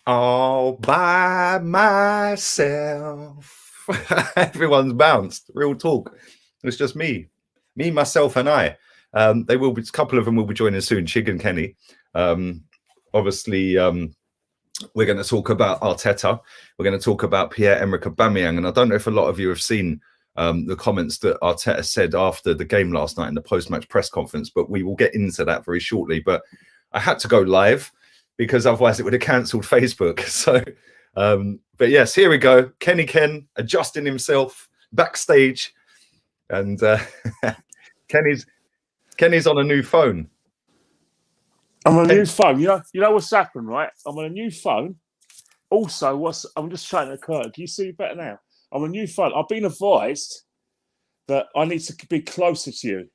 all by myself. Everyone's bounced. Real talk. It's just me, myself, and I. They will be. A couple of them will be joining soon. Chig and Kenny. Obviously, we're going to talk about Arteta. We're going to talk about Pierre-Emerick Aubameyang, and I don't know if a lot of you have seen the comments that Arteta said after the game last night in the post-match press conference, but we will get into that very shortly. But I had to go live because otherwise it would have cancelled Facebook. So, but yes, here we go. Kenny Ken adjusting himself backstage, and Kenny's on a new phone. I'm on a new phone. You know what's happened, right? I'm on a new phone. Also, I'm just shutting the curtain. Can you see better now? I'm on a new phone. I've been advised that I need to be closer to you.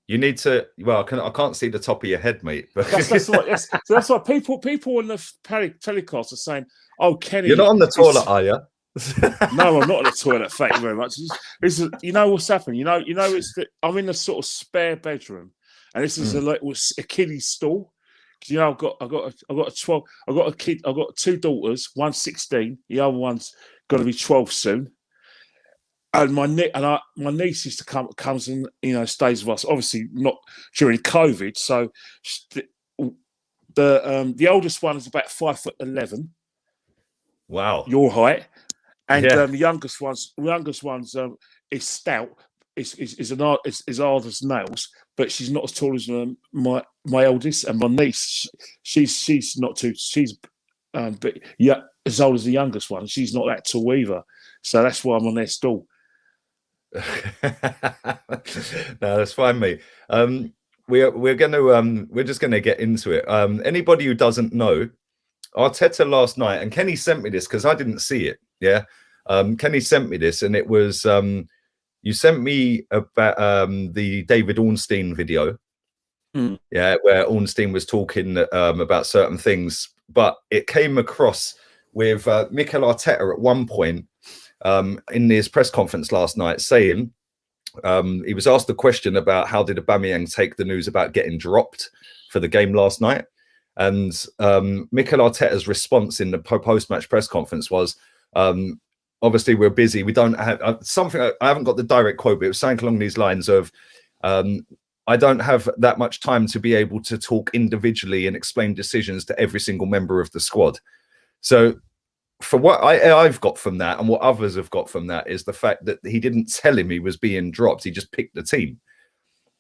You need to. Well, I can't see the top of your head, mate. But that's what people on the telecast are saying. Oh, Kenny, you're not on the toilet, are you? No, I'm not on the toilet. Thank you very much. You know what's happened. You know, I'm in a sort of spare bedroom, and this is a kiddie stall. You know, I've got a 12. I've got a kid. I've got two daughters. One's 16. The other one's going to be 12 soon. And my niece used to comes and stays with us. Obviously not during COVID. So the oldest one is about 5'11". Wow, your height. And the youngest one's is stout. Is hard as nails, but she's not as tall as my eldest. And my niece, she's not too. She's but yeah, as old as the youngest one. She's not that tall either. So that's why I'm on their stall. No, that's fine, mate. We're just gonna get into it. Anybody who doesn't know, Arteta last night, and Kenny sent me this because I didn't see it. Yeah, Kenny sent me this, and it was you sent me about the David Ornstein video. Yeah, where Ornstein was talking about certain things, but it came across with Mikel Arteta at one point in his press conference last night saying he was asked a question about how did Aubameyang take the news about getting dropped for the game last night, and Mikel Arteta's response in the post-match press conference was, obviously we're busy, we don't have something, I haven't got the direct quote, but it was something along these lines of I don't have that much time to be able to talk individually and explain decisions to every single member of the squad. So for what I've got from that and what others have got from that is the fact that he didn't tell him he was being dropped. He just picked the team.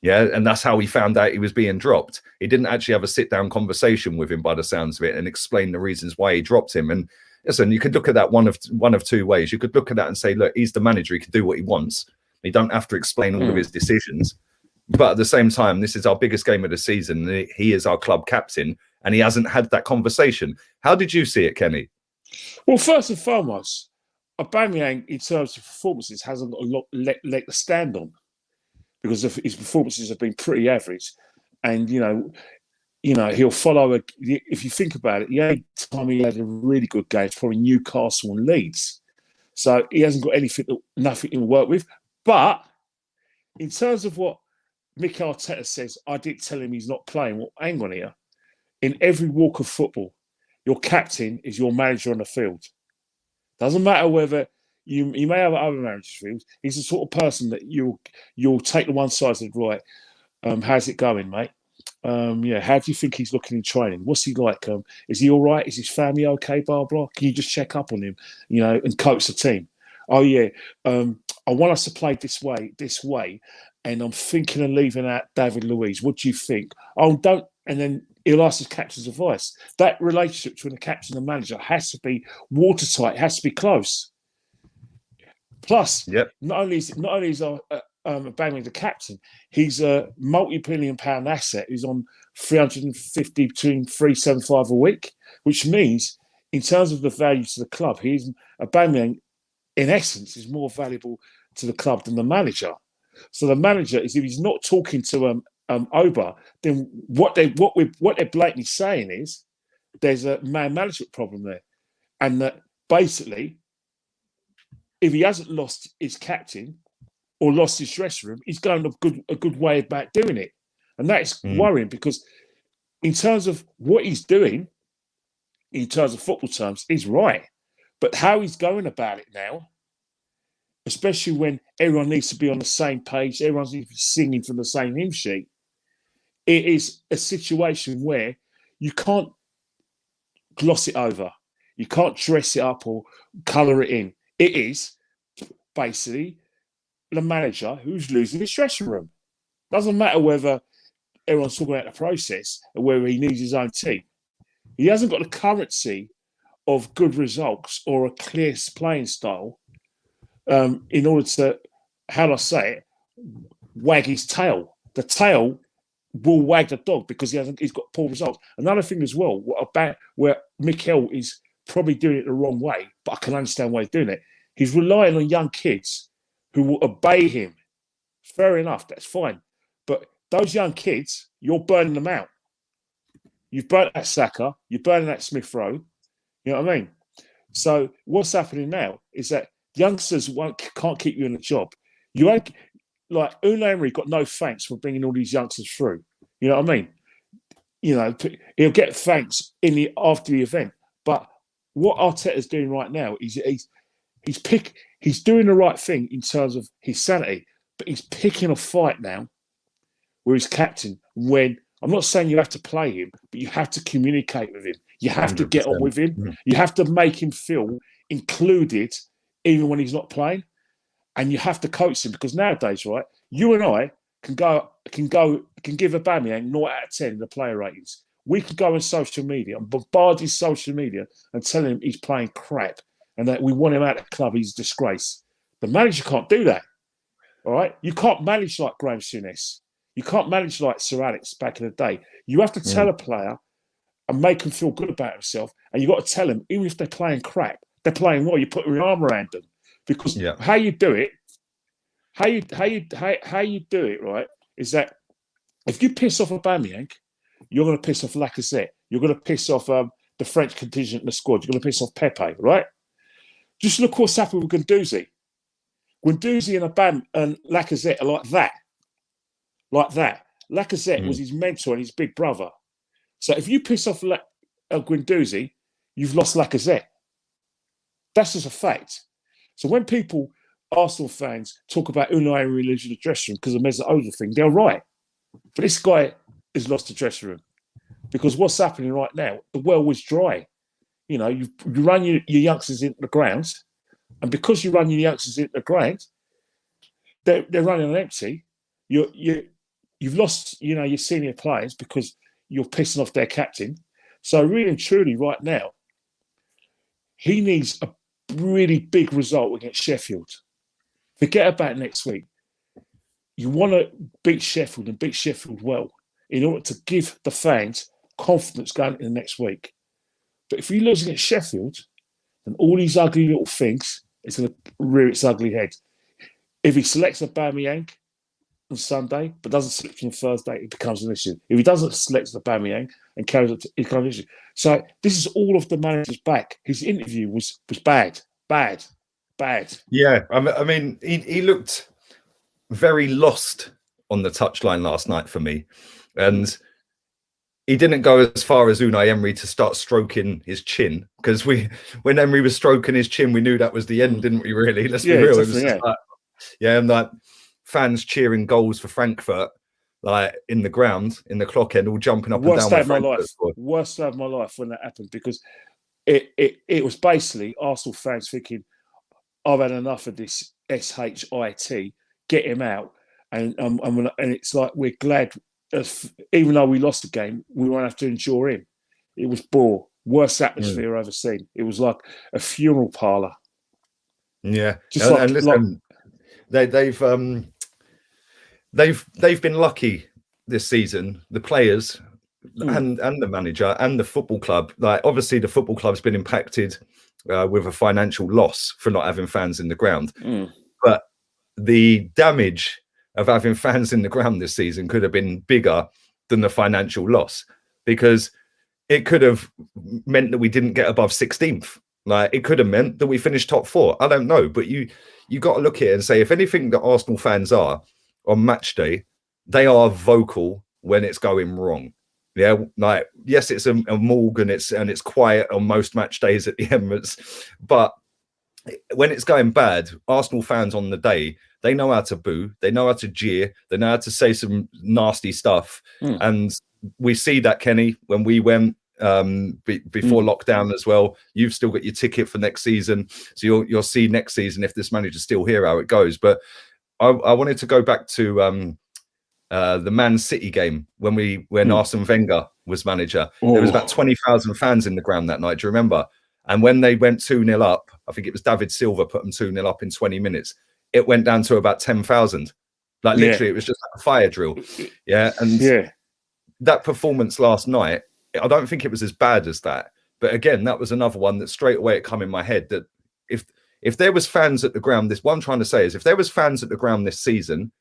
Yeah, and that's how he found out he was being dropped. He didn't actually have a sit-down conversation with him by the sounds of it and explain the reasons why he dropped him. And listen, you could look at that one of two ways. You could look at that and say, look, he's the manager. He can do what he wants. He don't have to explain all of his decisions. But at the same time, this is our biggest game of the season. He is our club captain, and he hasn't had that conversation. How did you see it, Kenny? Well, first and foremost, Aubameyang, in terms of performances, hasn't got a lot leg to stand on because his performances have been pretty average. And, he'll follow if you think about it, the only time he had a really good game is probably Newcastle and Leeds. So he hasn't got nothing to work with. But in terms of what Mikel Arteta says, I did tell him he's not playing. Well, hang on here. In every walk of football, your captain is your manager on the field. Doesn't matter whether you may have other managers field. He's the sort of person that you'll take the one side to the right. How's it going, mate? How do you think he's looking in training? What's he like? Is he all right? Is his family okay? Blah blah. Can you just check up on him? And coach the team. Oh yeah. I want us to play this way, and I'm thinking of leaving out David Luiz. What do you think? Oh, don't. And then he'll ask his captain's advice. That relationship between the captain and the manager has to be watertight. It has to be close. Plus, not only is Aubameyang the captain, he's a multi-billion-pound asset. He's on 350 between 375 a week, which means in terms of the value to the club, Aubameyang, in essence, is more valuable to the club than the manager. So the manager is, if he's not talking to Oba, then what they're blatantly saying is there's a man management problem there, and that basically, if he hasn't lost his captain or lost his dressing room, he's going a good way about doing it, and that is worrying because in terms of what he's doing, in terms of football terms, is right. But how he's going about it now, especially when everyone needs to be on the same page, everyone needs to be singing from the same hymn sheet, it is a situation where you can't gloss it over. You can't dress it up or colour it in. It is basically the manager who's losing his dressing room. Doesn't matter whether everyone's talking about the process or whether he needs his own team. He hasn't got the currency of good results or a clear playing style in order to, how do I say it, wag his tail. The tail will wag the dog because he's got poor results. Another thing as well, where Mikel is probably doing it the wrong way, but I can understand why he's doing it. He's relying on young kids who will obey him. Fair enough, that's fine. But those young kids, you're burning them out. You've burnt that Saka, you're burning that Smith Rowe. You know what I mean? So what's happening now is that youngsters can't keep you in the job. You ain't like Unai Emery got no thanks for bringing all these youngsters through. You know what I mean? You know, he'll get thanks after the event. But what Arteta's doing right now is he's doing the right thing in terms of his sanity, but he's picking a fight now where he's captain. When I'm not saying you have to play him, but you have to communicate with him. You have 100%. To get on with him. You have to make him feel included, even when he's not playing. And you have to coach him because nowadays, right, you and I can give Aubameyang 0 out of 10 in the player ratings. We could go on social media and bombard his social media and tell him he's playing crap and that we want him out of the club. He's a disgrace. The manager can't do that. All right, you can't manage like Graham Souness. You can't manage like Sir Alex back in the day. You have to tell a player and make him feel good about himself, and you got to tell him even if they're playing crap, they're playing well. You put your arm around them. Because how you do it, how you do it, right, is that if you piss off Aubameyang, you're going to piss off Lacazette. You're going to piss off the French contingent in the squad. You're going to piss off Pepe, right? Just look what's happened with Guendouzi. Guendouzi and Lacazette are like that. Lacazette was his mentor and his big brother. So if you piss off Guendouzi, you've lost Lacazette. That's just a fact. So when Arsenal fans, talk about Unai Emery losing the dressing room because of Mesut Ozil thing, they're right. But this guy has lost the dressing room because what's happening right now, the well was dry. You know, you run your youngsters into the ground, and because you run your youngsters into the ground, they're running on empty. You've lost, your senior players because you're pissing off their captain. So really and truly, right now, he needs a really big result against Sheffield. Forget about next week. You want to beat Sheffield and beat Sheffield well in order to give the fans confidence going into the next week. But if you lose against Sheffield, then all these ugly little things, it's going to rear its ugly head. If he selects Aubameyang on Sunday, but doesn't select on Thursday, it becomes an issue. If he doesn't select Aubameyang and carries it, it becomes an issue. So this is all of the manager's back. His interview was bad. Yeah, I mean, he looked very lost on the touchline last night for me, and he didn't go as far as Unai Emery to start stroking his chin, because when Emery was stroking his chin, we knew that was the end, didn't we? Really, let's be real. It was and like fans cheering goals for Frankfurt, like in the ground, in the clock end, all jumping up and down. Worst day of my life when that happened, because it was basically Arsenal fans thinking, I've had enough of this shit. Get him out, and it's like we're glad, even though we lost the game, we won't have to endure him. It was worst atmosphere I've ever seen. It was like a funeral parlour. Yeah, and listen, they've been lucky this season. The players and the manager and the football club. Like obviously, the football club's been impacted with a financial loss for not having fans in the ground, but the damage of having fans in the ground this season could have been bigger than the financial loss, because it could have meant that we didn't get above 16th. Like it could have meant that we finished top 4. I don't know, but you got to look at it and say, if anything that Arsenal fans are on match day, they are vocal when it's going wrong. Yeah, like yes, it's a morgue and it's quiet on most match days at the Emirates, but when it's going bad, Arsenal fans on the day, they know how to boo, they know how to jeer, they know how to say some nasty stuff, and we see that, Kenny, when we went before lockdown as well. You've still got your ticket for next season, so you'll see next season if this manager's still here how it goes. But I wanted to go back to the Man City game when Arsene Wenger was manager. There was about 20,000 fans in the ground that night. Do you remember? And when they went 2-0 up, I think it was David Silva put them 2-0 up in 20 minutes. It went down to about 10,000. Like literally, it was just like a fire drill. Yeah, and that performance last night, I don't think it was as bad as that. But again, that was another one that straight away it come in my head that if there was fans at the ground, what I'm trying to say is if there was fans at the ground this season,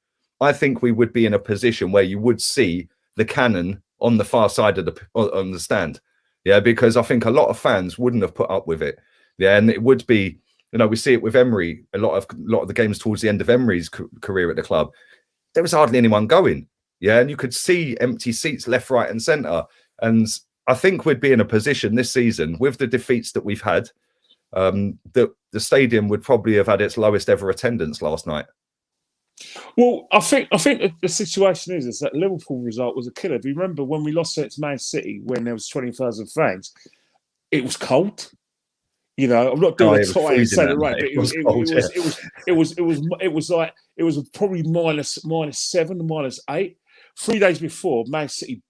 I think we would be in a position where you would see the cannon on the far side of on the stand. Yeah, because I think a lot of fans wouldn't have put up with it. Yeah, and it would be, we see it with Emery. A lot of the games towards the end of Emery's career at the club, there was hardly anyone going. Yeah, and you could see empty seats left, right, and centre. And I think we'd be in a position this season with the defeats that we've had, that the stadium would probably have had its lowest ever attendance last night. Well, I think the situation is that Liverpool result was a killer. Do you remember when we lost against Man City when there was 20,000 fans? It was cold. I'm not doing a tie and say the right, but it was probably -7, -8. 3 days before, Man City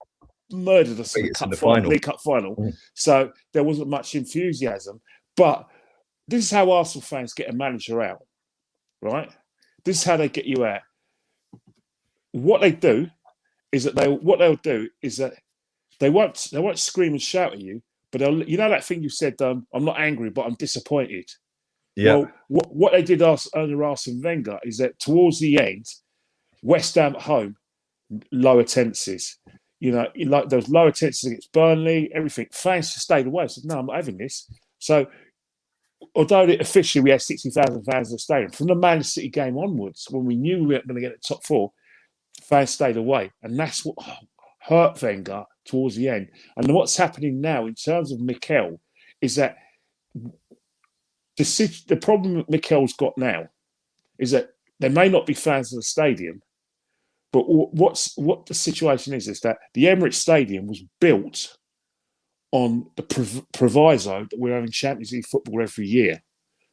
murdered us in the League Cup final. So there wasn't much enthusiasm. But this is how Arsenal fans get a manager out, right? This is how they get you out. What they do is that they won't scream and shout at you, but they'll, that thing you said, I'm not angry, but I'm disappointed. Yeah. Well, what they did under Arsene Wenger is that towards the end, West Ham at home, low attendances. Like those low attendances against Burnley, everything. Fans just stayed away. I said, no, I'm not having this. So although officially we had 60,000 fans in the stadium, from the Man City game onwards, when we knew we weren't going to get the top four, fans stayed away. And that's what hurt Wenger towards the end. And what's happening now in terms of Mikel is that the problem that Mikel's got now is that there may not be fans in the stadium, but what the situation is that the Emirates Stadium was built on the proviso that we're having Champions League football every year.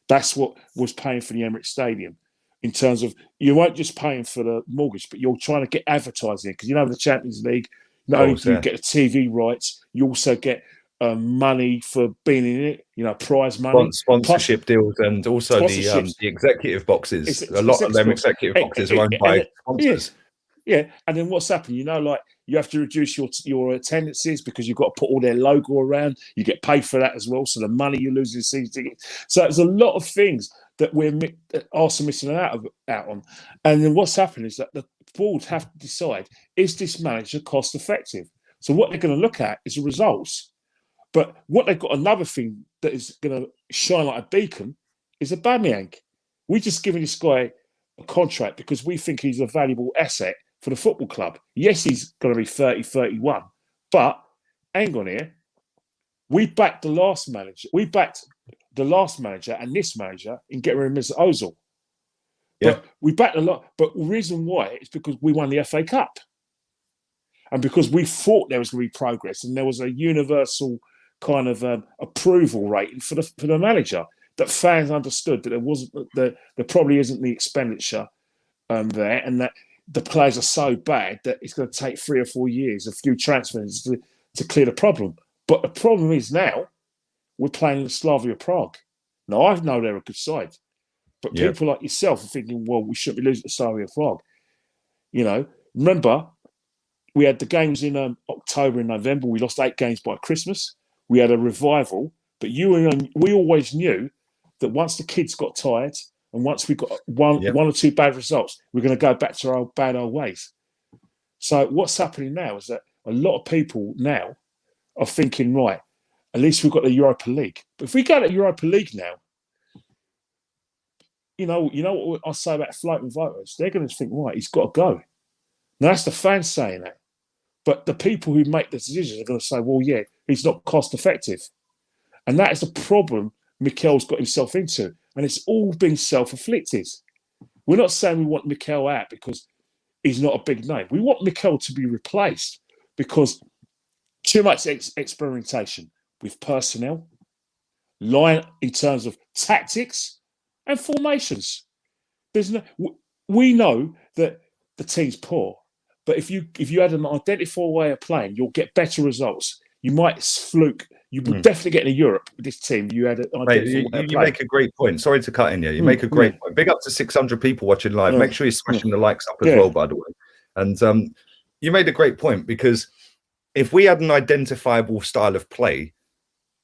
That's what was paying for the Emirates Stadium. In terms of, you weren't just paying for the mortgage, but you're trying to get advertising because the Champions League. Not only do you get the TV rights, you also get money for being in it. Prize money, sponsorship deals, and also the executive boxes. A lot of them executive boxes are owned by sponsors. Yeah, and then what's happened? Like you have to reduce your attendances because you've got to put all their logo around. You get paid for that as well, so the money you lose in season tickets. So there's a lot of things that Arsenal missing out on. And then what's happened is that the board have to decide, is this manager cost effective? So what they're going to look at is the results. But what they've got, another thing that is going to shine like a beacon is Aubameyang. We're just giving this guy a contract because we think he's a valuable asset for the football club. Yes, he's going to be 30, 31. But hang on here. We backed the last manager. We backed the last manager and this manager in getting rid of Mr. Ozil. But we backed a lot. But the reason why is because we won the FA Cup. And because we thought there was going to be progress and there was a universal kind of approval rating for the manager, that fans understood that there probably isn't the expenditure there, and that the players are so bad that it's going to take 3 or 4 years, a few transfers to clear the problem. But the problem is now we're playing Slavia Prague. Now, I know they're a good side, but people like yourself are thinking, well, we shouldn't be losing to Slavia Prague. Remember, we had the games in October and November. We lost 8 games by Christmas. We had a revival, but we always knew that once the kids got tired and once we got one or two bad results, we're going to go back to our bad old ways. So what's happening now is that a lot of people now are thinking, right, at least we've got the Europa League. But if we go to Europa League now, you know what I say about floating voters? They're going to think, right, he's got to go. Now, that's the fans saying that. But the people who make the decisions are going to say, well, yeah, he's not cost effective. And that is the problem Mikel's got himself into. And it's all been self-inflicted. We're not saying we want Mikel out because he's not a big name. We want Mikel to be replaced because too much experimentation with personnel, line in terms of tactics and formations. We know that the team's poor, but if you had an identifiable way of playing, you'll get better results. You might fluke. You would definitely get in Europe with this team. You had an identifiable way of you make a great point. Sorry to cut in here. You make a great point. Big up to 600 people watching live. Make sure you're smashing the likes up as well, by the way. And you made a great point because if we had an identifiable style of play,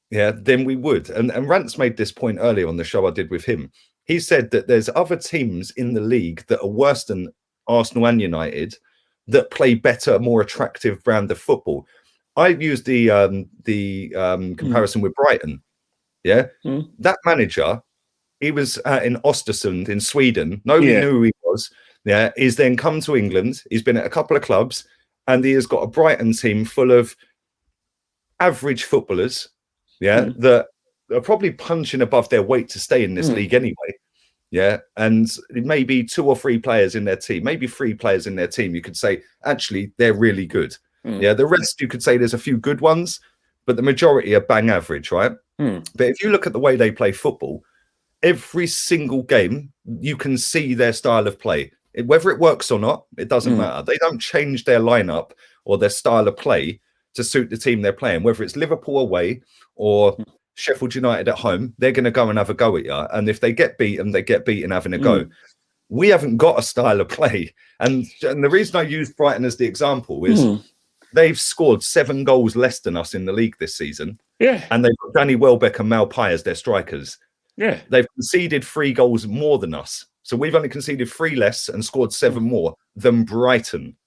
then we would. And Rance made this point earlier on the show I did with him. He said that there's other teams in the league that are worse than Arsenal and United that play better, more attractive brand of football. I used the comparison with Brighton. That manager, he was in Östersund in Sweden. Nobody knew who he was. He's then come to England. He's been at a couple of clubs, and he has got a Brighton team full of average footballers. That are probably punching above their weight to stay in this league anyway. And maybe 2 or 3 players in their team, maybe 3 players in their team. You could say actually they're really good. The rest you could say there's a few good ones, but the majority are bang average, right? But if you look at the way they play football, every single game you can see their style of play. Whether it works or not, it doesn't matter. They don't change their lineup or their style of play to suit the team they're playing. Whether it's Liverpool away or Sheffield United at home, they're going to go and have a go at you. And if they get beaten, they get beaten having a go. We haven't got a style of play. And the reason I use Brighton as the example is they've scored 7 goals less than us in the league this season. And they've got Danny Welbeck and Maupay as their strikers. They've conceded 3 goals more than us. So we've only conceded 3 less and scored 7 more than Brighton.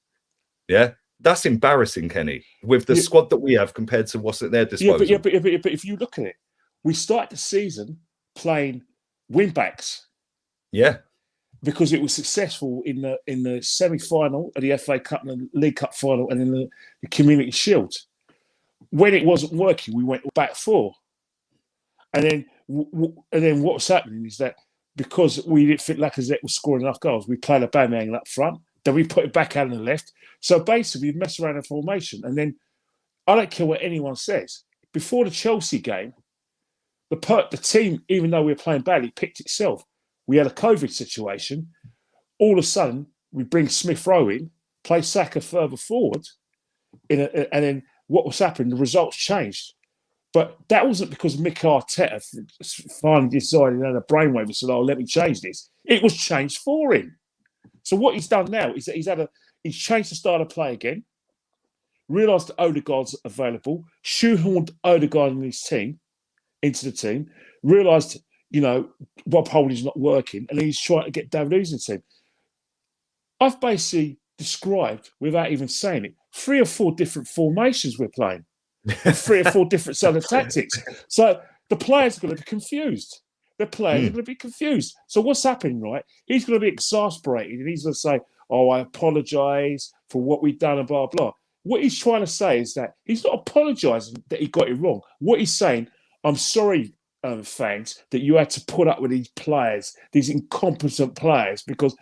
That's embarrassing, Kenny, with the squad that we have compared to what's at their disposal. But if you look at it, we start the season playing wing-backs. Because it was successful in the semi-final of the FA Cup and the League Cup final and in the Community Shield. When it wasn't working, we went back 4. And then what's happening is that because we didn't think Lacazette was scoring enough goals, we played Aubameyang up front. Then we put it back out on the left. So basically, we mess around in formation. And then I don't care what anyone says. Before the Chelsea game, the team, even though we were playing badly, picked itself. We had a COVID situation. All of a sudden, we bring Smith Rowe in, play Saka further forward, and then what was happening? The results changed. But that wasn't because Mikel Arteta finally decided he had a brainwave and said, "Oh, let me change this." It was changed for him. So what he's done now is that he's changed the style of play again, realised that Odegaard's available, shoehorned Odegaard and his team into the team, realised, Rob Holding's not working, and he's trying to get David Luiz in the team. I've basically described, without even saying it, 3 or 4 different formations we're playing, 3 or 4 different set of tactics. So the players are going to be confused. The players are going to be confused. So what's happening, right? He's going to be exasperated and he's going to say, "Oh, I apologise for what we've done and blah, blah." What he's trying to say is that he's not apologising that he got it wrong. What he's saying, "I'm sorry, fans, that you had to put up with these players, these incompetent players, because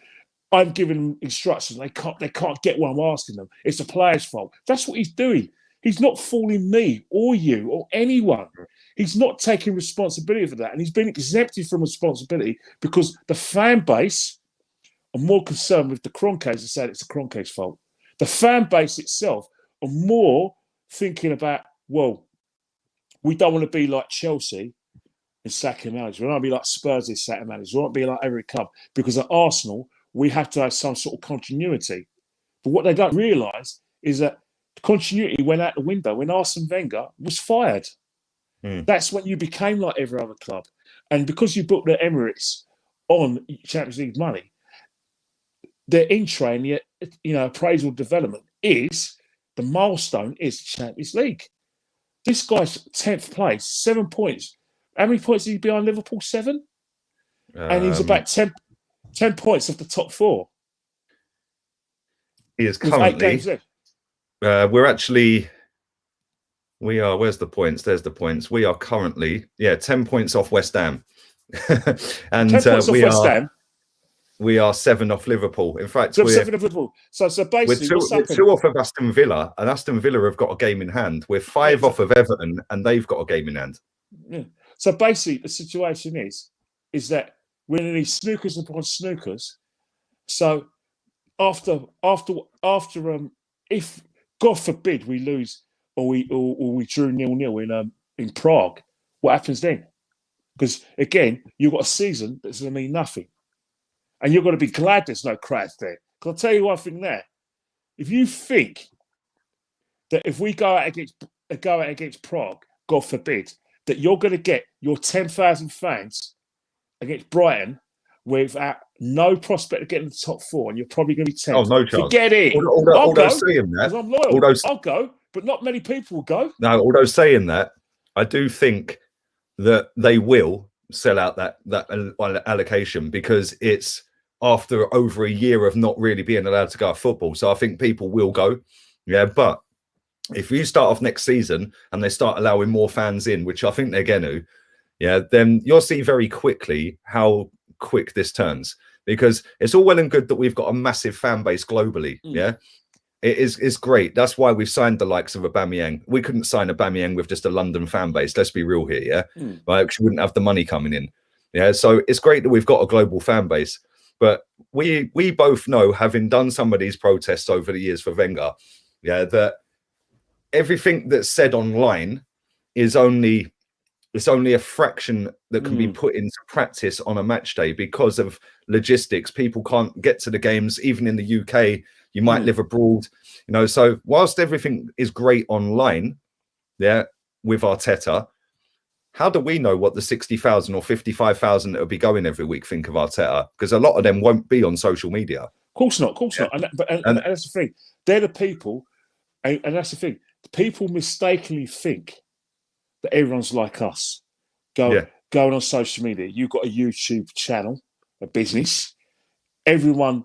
I'm giving them instructions. They can't get what I'm asking them. It's the players' fault." That's what he's doing. He's not fooling me or you or anyone. He's not taking responsibility for that. And he's been exempted from responsibility because the fan base are more concerned with the Kroenkes and saying it's the Kroenkes' fault. The fan base itself are more thinking about, well, we don't want to be like Chelsea and sacking managers. We don't want to be like Spurs and sacking managers. We don't want to be like every club. Because at Arsenal, we have to have some sort of continuity. But what they don't realise is that continuity went out the window when Arsene Wenger was fired. That's when you became like every other club. And because you booked the Emirates on Champions League money, their in-train, appraisal development is, the milestone is Champions League. This guy's 10th place, 7 points. How many points is he behind Liverpool? 7? And he's about 10 points off the top 4. He is currently We're actually, we are, where's the points? There's the points. We are currently, 10 points off West Ham. And 10 points off West Ham. We are 7 off Liverpool. In fact, we're 7 off Liverpool. So basically, we're 2 off of Aston Villa, and Aston Villa have got a game in hand. We're 5 off of Everton, and they've got a game in hand. Yeah. So basically, the situation is that we're in these snookers upon snookers. So after if God forbid we lose or we drew 0-0 in Prague, what happens then? Because again, you've got a season that's going to mean nothing. And you're going to be glad there's no crowds there. Because I'll tell you one thing there. If you think that if we go out against Prague, God forbid, that you're going to get your 10,000 fans against Brighton without no prospect of getting the top 4, and you're probably going to be 10th. Oh, no chance. Forget it. Although saying that, I'm loyal. I'll go, but not many people will go. No, although saying that, I do think that they will sell out that allocation, because it's after over a year of not really being allowed to go to football. So I think people will go. Yeah, but if you start off next season and they start allowing more fans in, which I think they're going to, then you'll see very quickly how quick this turns, because it's all well and good that we've got a massive fan base globally. It's great. That's why we've signed the likes of Aubameyang. We couldn't sign Aubameyang with just a London fan base. Let's be real here, right? Because we wouldn't have the money coming in. So it's great that we've got a global fan base. But we both know, having done some of these protests over the years for Wenger, that everything that's said online is only a fraction that can be put into practice on a match day because of logistics. People can't get to the games, even in the UK. You might live abroad, So whilst everything is great online, with Arteta, how do we know what the 60,000 or 55,000 that will be going every week think of Arteta? Because a lot of them won't be on social media. Of course not. And that's the thing. They're the people, and that's the thing. The people mistakenly think that everyone's like us, going on social media. You've got a YouTube channel, a business. Everyone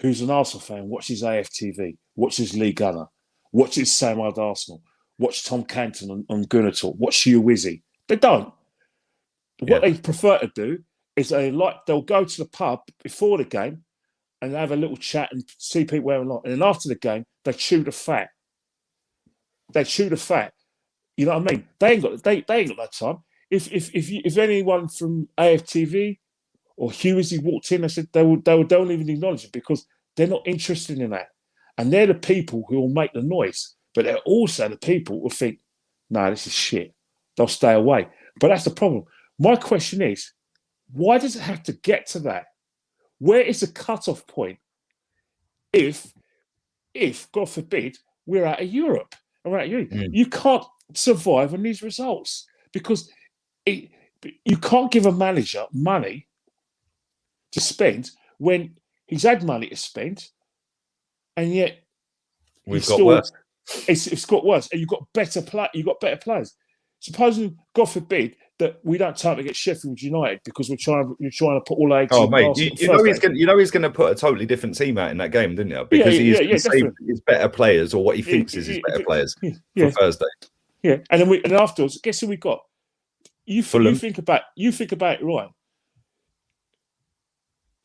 who's an Arsenal fan watches AFTV, watches Lee Gunner, watches Sam Old Arsenal, watch Tom Canton on Gunner Talk, watch Hugh Wizzy. They don't. What they prefer to do is they'll go to the pub before the game and have a little chat and see people wearing a lot. And then after the game, they chew the fat. You know what I mean? They ain't got that time. If anyone from AFTV or Hugh Wizzy walked in, I said they don't even acknowledge it, because they're not interested in that. And they're the people who will make the noise, but they're also the people who think, no, this is shit. They'll stay away. But that's the problem. My question is, why does it have to get to that? Where is the cutoff point if God forbid, we're out of Europe and we're out of Europe? You can't survive on these results, because you can't give a manager money to spend when he's had money to spend, and yet it's got worse. It's got worse, and you've got better players. Supposing, God forbid, that we don't time against Sheffield United because you're trying to put all our eggs in mate, you know he's going to put a totally different team out in that game, didn't you? Because he's going to save his better players, or what he thinks is his better players for Thursday. Yeah, and then afterwards, guess who we got? You think about it, right?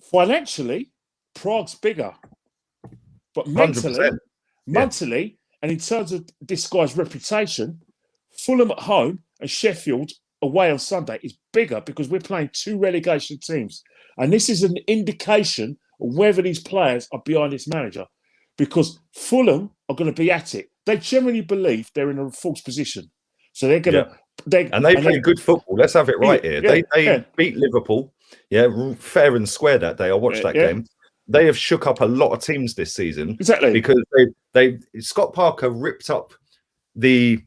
Financially, Prague's bigger, but mentally, and in terms of this guy's reputation, Fulham at home and Sheffield away on Sunday is bigger, because we're playing 2 relegation teams. And this is an indication of whether these players are behind this manager, because Fulham are going to be at it. They generally believe they're in a false position. So they're going to... They play good football. Let's have it right here. They beat Liverpool, fair and square that day. I watched that game. They have shook up a lot of teams this season. Exactly. Because Scott Parker ripped up the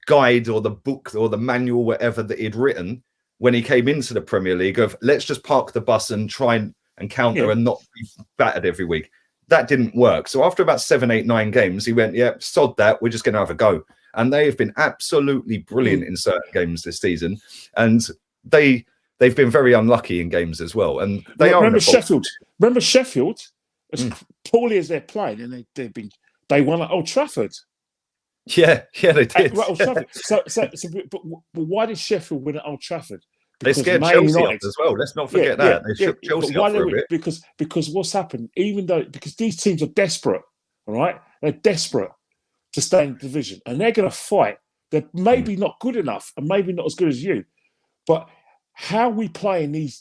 guide or the book or the manual, whatever that he'd written when he came into the Premier League, of let's just park the bus and try and counter and not be battered every week. That didn't work. So after about 7, 8, 9 games, he went, sod that, we're just going to have a go. And they have been absolutely brilliant in certain games this season. And they've been very unlucky in games as well. And they remember Sheffield, as poorly as they're playing, and they've been They won at Old Trafford. Yeah, they did. Right, Old Trafford. But why did Sheffield win at Old Trafford? They scared Chelsea off as well. Let's not forget that. They shook Chelsea off for a bit. Because what's happened, because these teams are desperate, all right? They're desperate to stay in the division, and they're going to fight. They're maybe not good enough, and maybe not as good as you, but how we play in these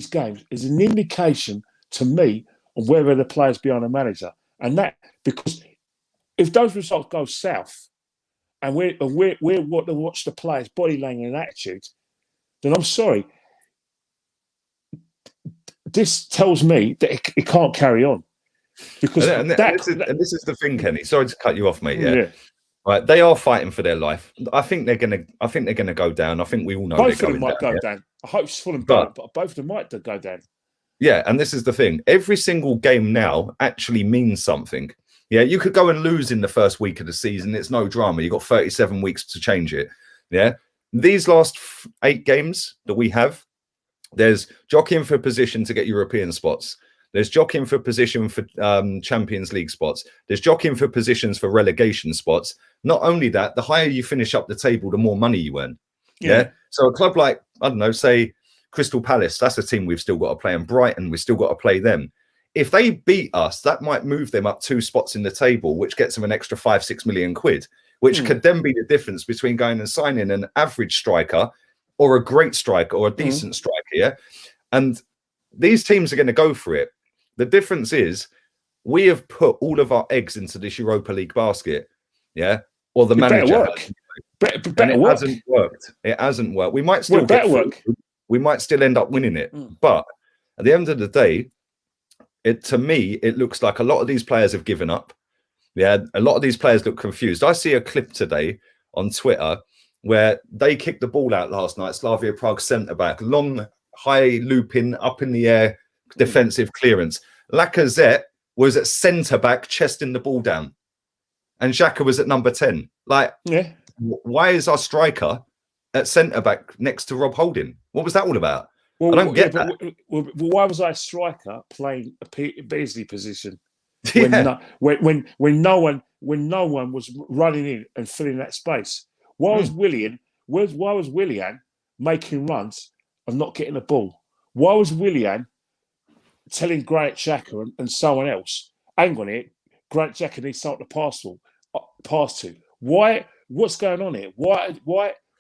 games is an indication to me of whether the players behind the manager, and that because if those results go south, and we're what to watch the players' body language and attitude, then I'm sorry. This tells me that it can't carry on. Because this is the thing, Kenny. Sorry to cut you off, mate. Yeah. Right, they are fighting for their life. I think they're gonna go down. I think we all know both of them might go down. I hope it's Fulham, but both of them might go down. Yeah, and this is the thing. Every single game now actually means something. Yeah, you could go and lose in the first week of the season. It's no drama. You've got 37 weeks to change it. Yeah, these last 8 games that we have, there's jockeying for position to get European spots. There's jockeying for position for Champions League spots. There's jockeying for positions for relegation spots. Not only that, the higher you finish up the table, the more money you earn. Yeah. So a club like, I don't know, say Crystal Palace, that's a team we've still got to play, and Brighton, we've still got to play them. If they beat us, that might move them up 2 spots in the table, which gets them an extra 5-6 million quid, which could then be the difference between going and signing an average striker or a great striker or a decent striker. Yeah. And these teams are going to go for it. The difference is we have put all of our eggs into this Europa League basket, yeah, or the manager hasn't worked. It hasn't worked. We might still get work. We might still end up winning it, but at the end of the day, to me, it looks like a lot of these players have given up. Yeah, a lot of these players look confused. I see a clip today on Twitter where they kicked the ball out last night. Slavia Prague centre back, long, high looping, up in the air. Defensive clearance. Lacazette was at centre back, chesting the ball down, and Xhaka was at number 10. Like, why is our striker at centre back next to Rob Holding? What was that all about? Well, I don't get that. Why was I a striker playing a Beasley position when no one was running in and filling that space? Why was Willian making runs and not getting the ball? Why was Willian telling Granit Xhaka and someone else, hang on it, Granit Xhaka needs someone to pass to? Why? What's going on here? Why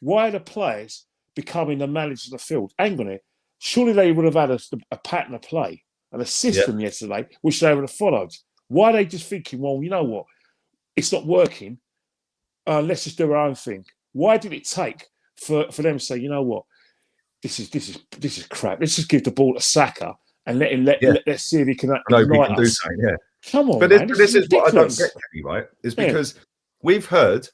are the players becoming the managers of the field? Hang on it. Surely they would have had a pattern of play and a system yesterday, which they would have followed. Why are they just thinking, well, you know what, it's not working. Let's just do our own thing. Why did it take for them to say, you know what, this is crap. Let's just give the ball to Saka and let's see if he can ignite us. Yeah. Come on, but man. This is what I don't get, Kenny, right? Is because we've heard,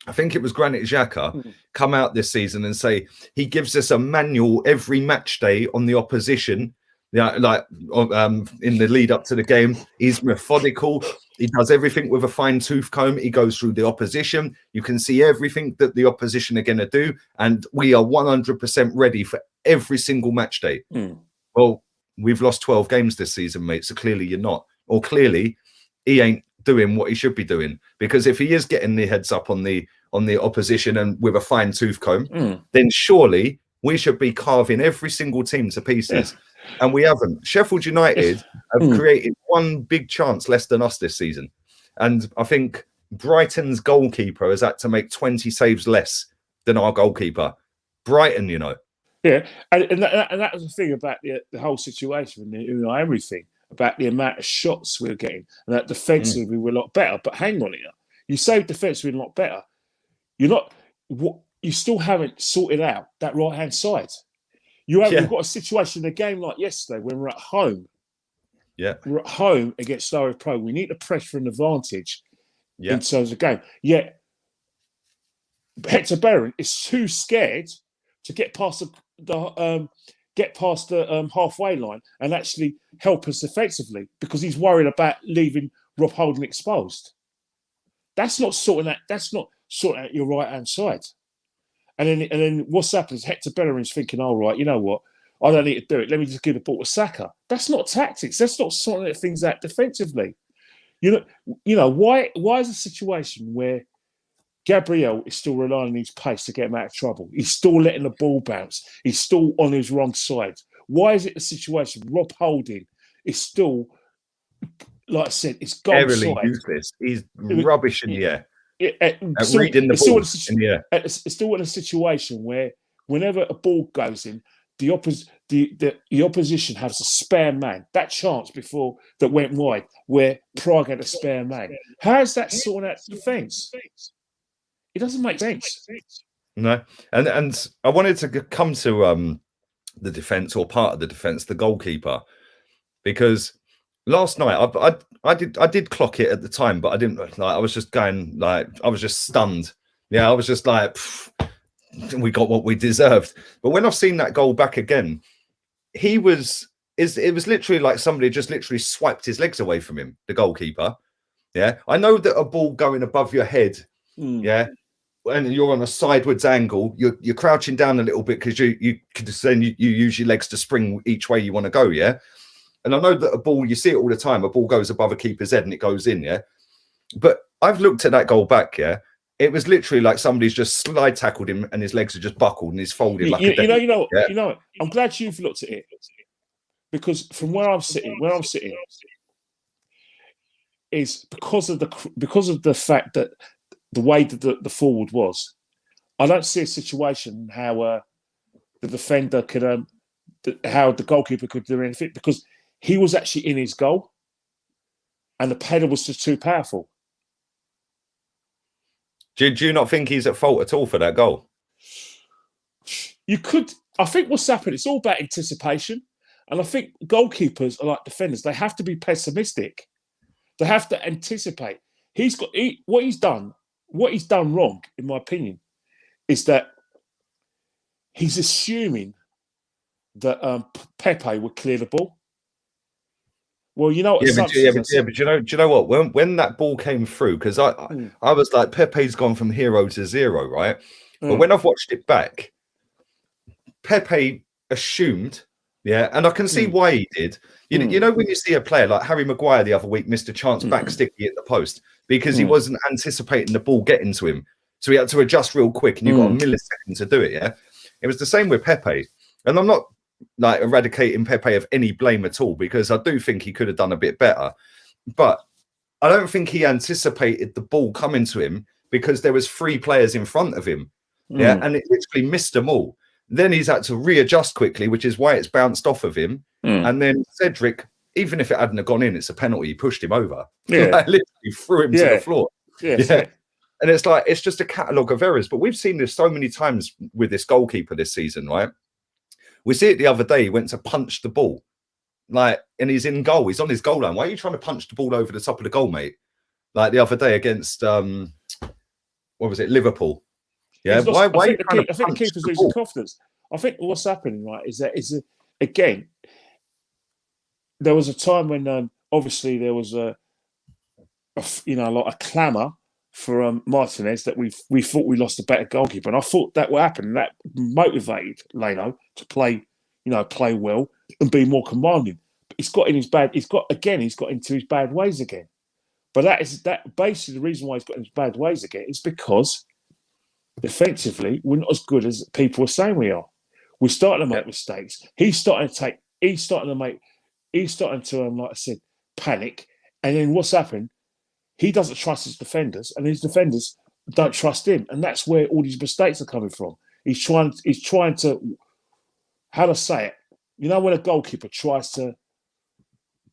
I think it was Granit Xhaka, come out this season and say he gives us a manual every match day on the opposition. Yeah, like in the lead up to the game, he's methodical. He does everything with a fine-tooth comb. He goes through the opposition. You can see everything that the opposition are going to do, and we are 100% ready for every single match day. Well, we've lost 12 games this season, mate. So clearly you're not, or clearly he ain't doing what he should be doing. Because if he is getting the heads up on the opposition and with a fine-tooth comb, then surely we should be carving every single team to pieces. And we haven't. Sheffield United have created one big chance less than us this season. And I think Brighton's goalkeeper has had to make 20 saves less than our goalkeeper. Brighton, you know. Yeah, and that was the thing about the whole situation, everything, about the amount of shots we were getting, and that defensively we were a lot better. But hang on here. You say defensively a lot better. You still haven't sorted out that right-hand side. We've got a situation in a game like yesterday when we're at home. Yeah. We're at home against Slavia Prague. We need to press for an advantage in terms of the game. Yet Hector Bellerin is too scared to get past the halfway line and actually help us defensively because he's worried about leaving Rob Holding exposed. That's not sorting out your right-hand side. And then what's happened is Hector Bellerin's thinking, all right, you know what? I don't need to do it. Let me just give the ball to Saka. That's not tactics. That's not sorting things out defensively. Why is a situation where Gabriel is still relying on his pace to get him out of trouble? He's still letting the ball bounce. He's still on his wrong side. Why is it a situation Rob Holding is still, like I said, it's goal Airily side. useless. He's rubbish in the air. Reading the ball in the air. It's still in a situation where whenever a ball goes in, the opposition has a spare man. That chance before that went wide, where Prague had a spare man. How is that sorting out the defence? It doesn't make sense. No, and I wanted to come to the defence, or part of the defence, the goalkeeper, because last night I did clock it at the time, but I didn't. Like, I was just going, like, I was just stunned. Yeah, I was just like, we got what we deserved. But when I've seen that goal back again, it was literally like somebody just literally swiped his legs away from him, the goalkeeper. Yeah, I know that a ball going above your head, yeah, and you're on a sideways angle, you're crouching down a little bit because you could then you use your legs to spring each way you want to go, yeah. And I know that a ball, you see it all the time, a ball goes above a keeper's head and it goes in, yeah. But I've looked at that goal back, yeah. It was literally like somebody's just slide tackled him and his legs are just buckled and he's folded like a you know. I'm glad you've looked at it, because from where I'm sitting, is because of the fact that the way that the forward was, I don't see a situation how the defender could how the goalkeeper could do anything, because he was actually in his goal and the pedal was just too powerful. Do you not think he's at fault at all for that goal? I think what's happened, it's all about anticipation. And I think goalkeepers are like defenders. They have to be pessimistic. They have to anticipate. What he's done wrong, in my opinion, is that he's assuming that Pepe would clear the ball. Well, you know what? But do you know what? When that ball came through, because I was like, Pepe's gone from hero to zero, right? But when I've watched it back, Pepe assumed, yeah, and I can see why he did. You know, when you see a player like Harry Maguire the other week missed a chance back sticky at the post because he wasn't anticipating the ball getting to him, so he had to adjust real quick, and you got a millisecond to do it. Yeah, it was the same with Pepe, and I'm not like eradicating Pepe of any blame at all, because I do think he could have done a bit better, but I don't think he anticipated the ball coming to him because there was 3 players in front of him, yeah, and it literally missed them all. Then he's had to readjust quickly, which is why it's bounced off of him. And then Cedric, even if it hadn't have gone in, it's a penalty. He pushed him over. Yeah, I literally threw him to the floor. Yeah. And it's like, it's just a catalogue of errors. But we've seen this so many times with this goalkeeper this season, right? We see it the other day. He went to punch the ball, like, and he's in goal. He's on his goal line. Why are you trying to punch the ball over the top of the goal, mate? Like the other day against what was it, Liverpool? Yeah, why I think the keeper's losing confidence. I think what's happening, right, is again, there was a time when obviously there was a clamour for Martinez, that we thought we lost a better goalkeeper, and I thought that would happen. And that motivated Leno to play well and be more commanding. But he's got into his bad ways again. But that basically the reason why he's got into his bad ways again is because defensively we're not as good as people are saying we are. We're starting to make mistakes. He's starting to like I said, panic. And then what's happened? He doesn't trust his defenders, and his defenders don't trust him. And that's where all these mistakes are coming from. He's trying to, how to say it? You know, when a goalkeeper tries to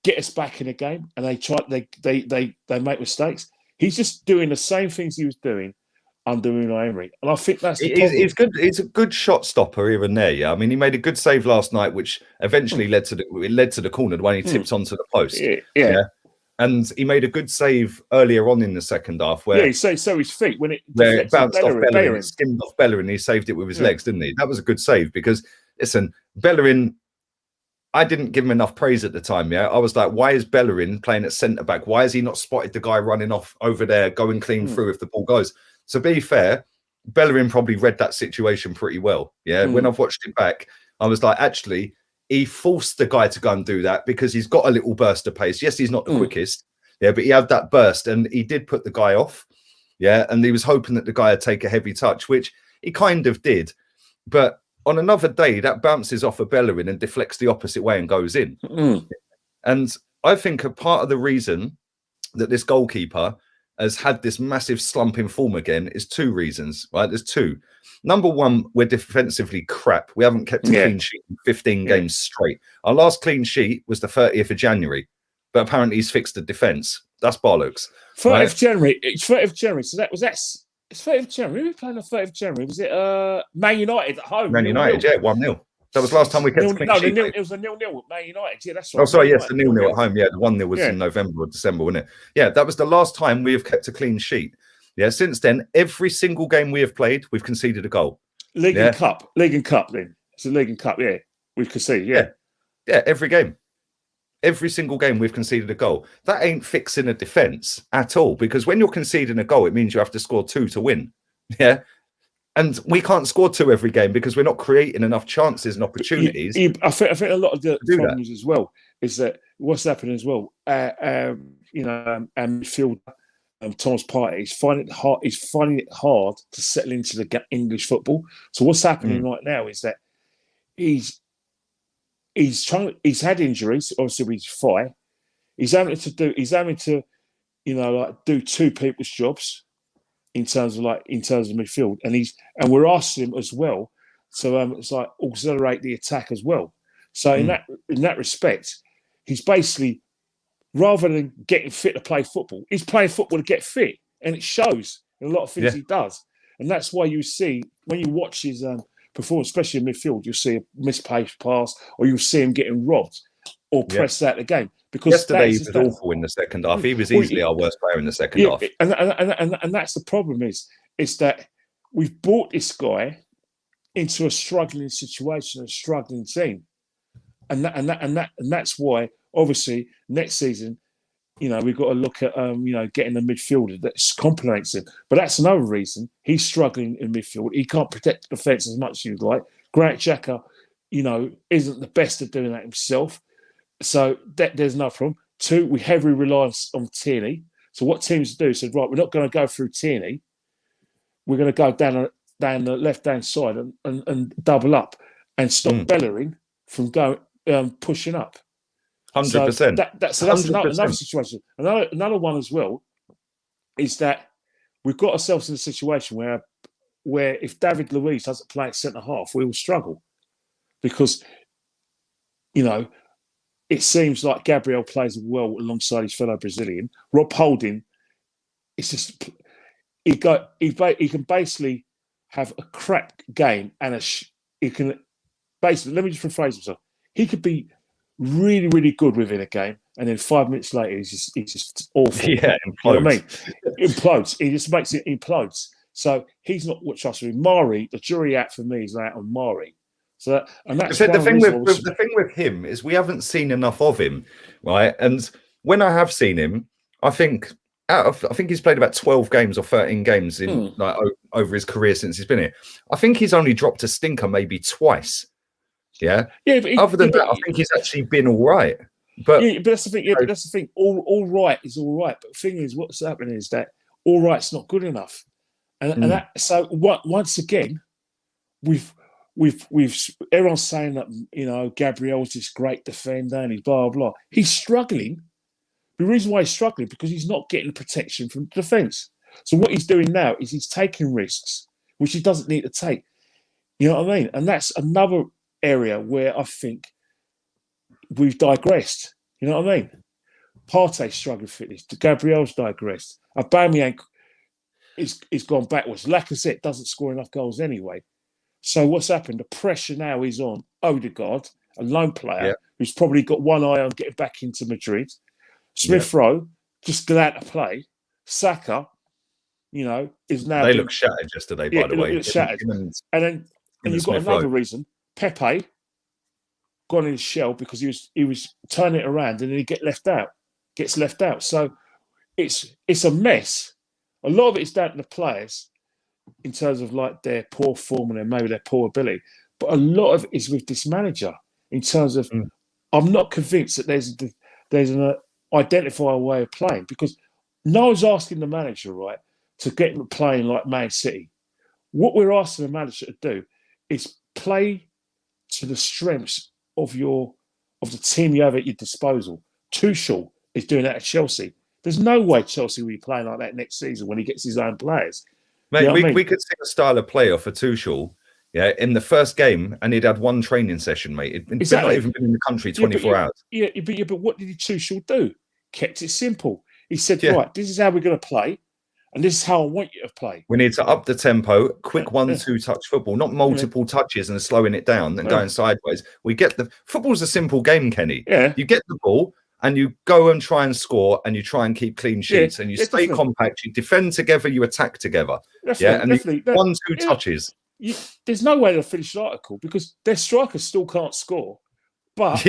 get us back in the game and they make mistakes, he's just doing the same things he was doing under Unai Emery. And I think that's the problem. He's good. He's a good shot stopper here and there. Yeah, I mean, he made a good save last night, which eventually led to the corner when he tipped onto the post. Yeah. And he made a good save earlier on in the second half, where so his feet when it bounced off Bellerin, skimmed off Bellerin, he saved it with his legs, didn't he? That was a good save, because listen, Bellerin, I didn't give him enough praise at the time. Yeah, I was like, why is Bellerin playing at centre back? Why has he not spotted the guy running off over there, going clean through if the ball goes? To be fair, Bellerin probably read that situation pretty well. Yeah, when I've watched it back, I was like, actually, he forced the guy to go and do that because he's got a little burst of pace. Yes, he's not the quickest, Yeah, but he had that burst and he did put the guy off. Yeah, and he was hoping that the guy would take a heavy touch, which he kind of did. But on another day, that bounces off a Bellerin and deflects the opposite way and goes in. And I think a part of the reason that this goalkeeper has had this massive slump in form again is two reasons, right? There's two. Number one, we're defensively crap. We haven't kept a clean sheet in 15 games straight. Our last clean sheet was the 30th of January, but apparently he's fixed the defence. That's bollocks. 30th of January. It's 30th of January. So it's 30th of January. Who were playing on 30th of January? Was it Man United at home? Man United, yeah, 1-0. That was last time we kept a clean sheet. It was a 0-0 with Man United. Yeah, that's right. Oh, sorry, yes, the 0-0 at home. Yeah, the 1-0 was in November or December, wasn't it? Yeah, that was the last time we have kept a clean sheet. Yeah, since then, every single game we have played, we've conceded a goal. League and Cup then. It's a League and Cup, yeah. We've conceded, yeah, every game. Every single game we've conceded a goal. That ain't fixing a defence at all, because when you're conceding a goal, it means you have to score 2 to win. Yeah. And we can't score 2 every game because we're not creating enough chances and opportunities. I think a lot of the problems as well is that what's happening as well, midfielder Thomas Partey is finding it hard to settle into the English football. So what's happening right now is that he's had injuries, obviously with his thigh. He's having to do two people's jobs in terms of midfield, and we're asking him as well. So it's like accelerate the attack as well. So in that respect, he's basically, rather than getting fit to play football, he's playing football to get fit, and it shows in a lot of things he does. And that's why you see when you watch his performance, especially in midfield, you'll see a misplaced pass, or you'll see him getting robbed or pressed out of the game. Because yesterday he was awful in the second half. He was easily our worst player in the second half. And that's the problem is that we've brought this guy into a struggling situation, a struggling team, and that's why obviously next season, we've got to look at getting a midfielder that complements him. But that's another reason he's struggling in midfield. He can't protect the defence as much as you'd like. Grant Xhaka, isn't the best at doing that himself. So there's no problem. 2, we heavily rely on Tierney. So what teams do said, right, we're not going to go through Tierney. We're going to go down the left-hand side and double up and stop Bellerin from going pushing up. 100%. So that's another situation. Another one as well is that we've got ourselves in a situation where if David Luiz doesn't play at centre half, we will struggle because it seems like Gabriel plays well alongside his fellow Brazilian. Rob Holding, it's just he can basically have a crap game and he can basically, let me just rephrase myself. He could be really, really good within a game, and then 5 minutes later he's just awful. Yeah, implodes. You know what I mean? Implodes. He just makes it implodes. So he's not what trust me. Mari, the jury out for me is out on Mari. So and that's the thing with him is we haven't seen enough of him, right? And when I have seen him, I think he's played about 12 games or 13 games in over his career since he's been here. I think he's only dropped a stinker maybe twice. Yeah. But other than that, I think he's actually been all right. But that's the thing. Yeah, but that's the thing. All right is all right. But the thing is, what's happening is that all right's not good enough, and that. So once again, we've everyone's saying that Gabriel's this great defender and he's blah blah. He's struggling. The reason why he's struggling because he's not getting protection from the defence. So what he's doing now is he's taking risks which he doesn't need to take. You know what I mean? And that's another area where I think we've digressed. You know what I mean? Partey's struggling fitness. Gabriel's digressed. Aubameyang is gone backwards. Lacazette doesn't score enough goals anyway. So what's happened? The pressure now is on Odegaard, a lone player who's probably got one eye on getting back into Madrid. Smith Rowe, just glad to play. Saka, is now. They look shattered yesterday, by the way. Look shattered. And you've got another reason. Pepe gone in his shell because he was turning it around and then he gets left out. So it's a mess. A lot of it is down to the players in terms of like their poor form and maybe their poor ability. But a lot of it is with this manager in terms of I'm not convinced that there's identify a way of playing, because no one's asking the manager, right, to get them playing like Man City. What we're asking the manager to do is play to the strengths of the team you have at your disposal. Tuchel is doing that at Chelsea. There's no way Chelsea will be playing like that next season when he gets his own players. Mate, You know what I mean? we could see a style of play off of Tuchel, yeah, in the first game, and he'd had one training session, mate. He'd Exactly. not even been in the country 24 hours. But what did Tuchel do? Kept it simple. He said, Yeah. right, this is how we're going to play, and this is how I want you to play. We need to up the tempo, quick 1-2 touch football, not multiple touches and slowing it down and going sideways. We get the football's a simple game, Kenny. Yeah. You get the ball and you go and try and score, and you try and keep clean sheets, and you stay compact, you defend together, you attack together. Definitely. 1-2 touches. There's no way to finish the article because their strikers still can't score, but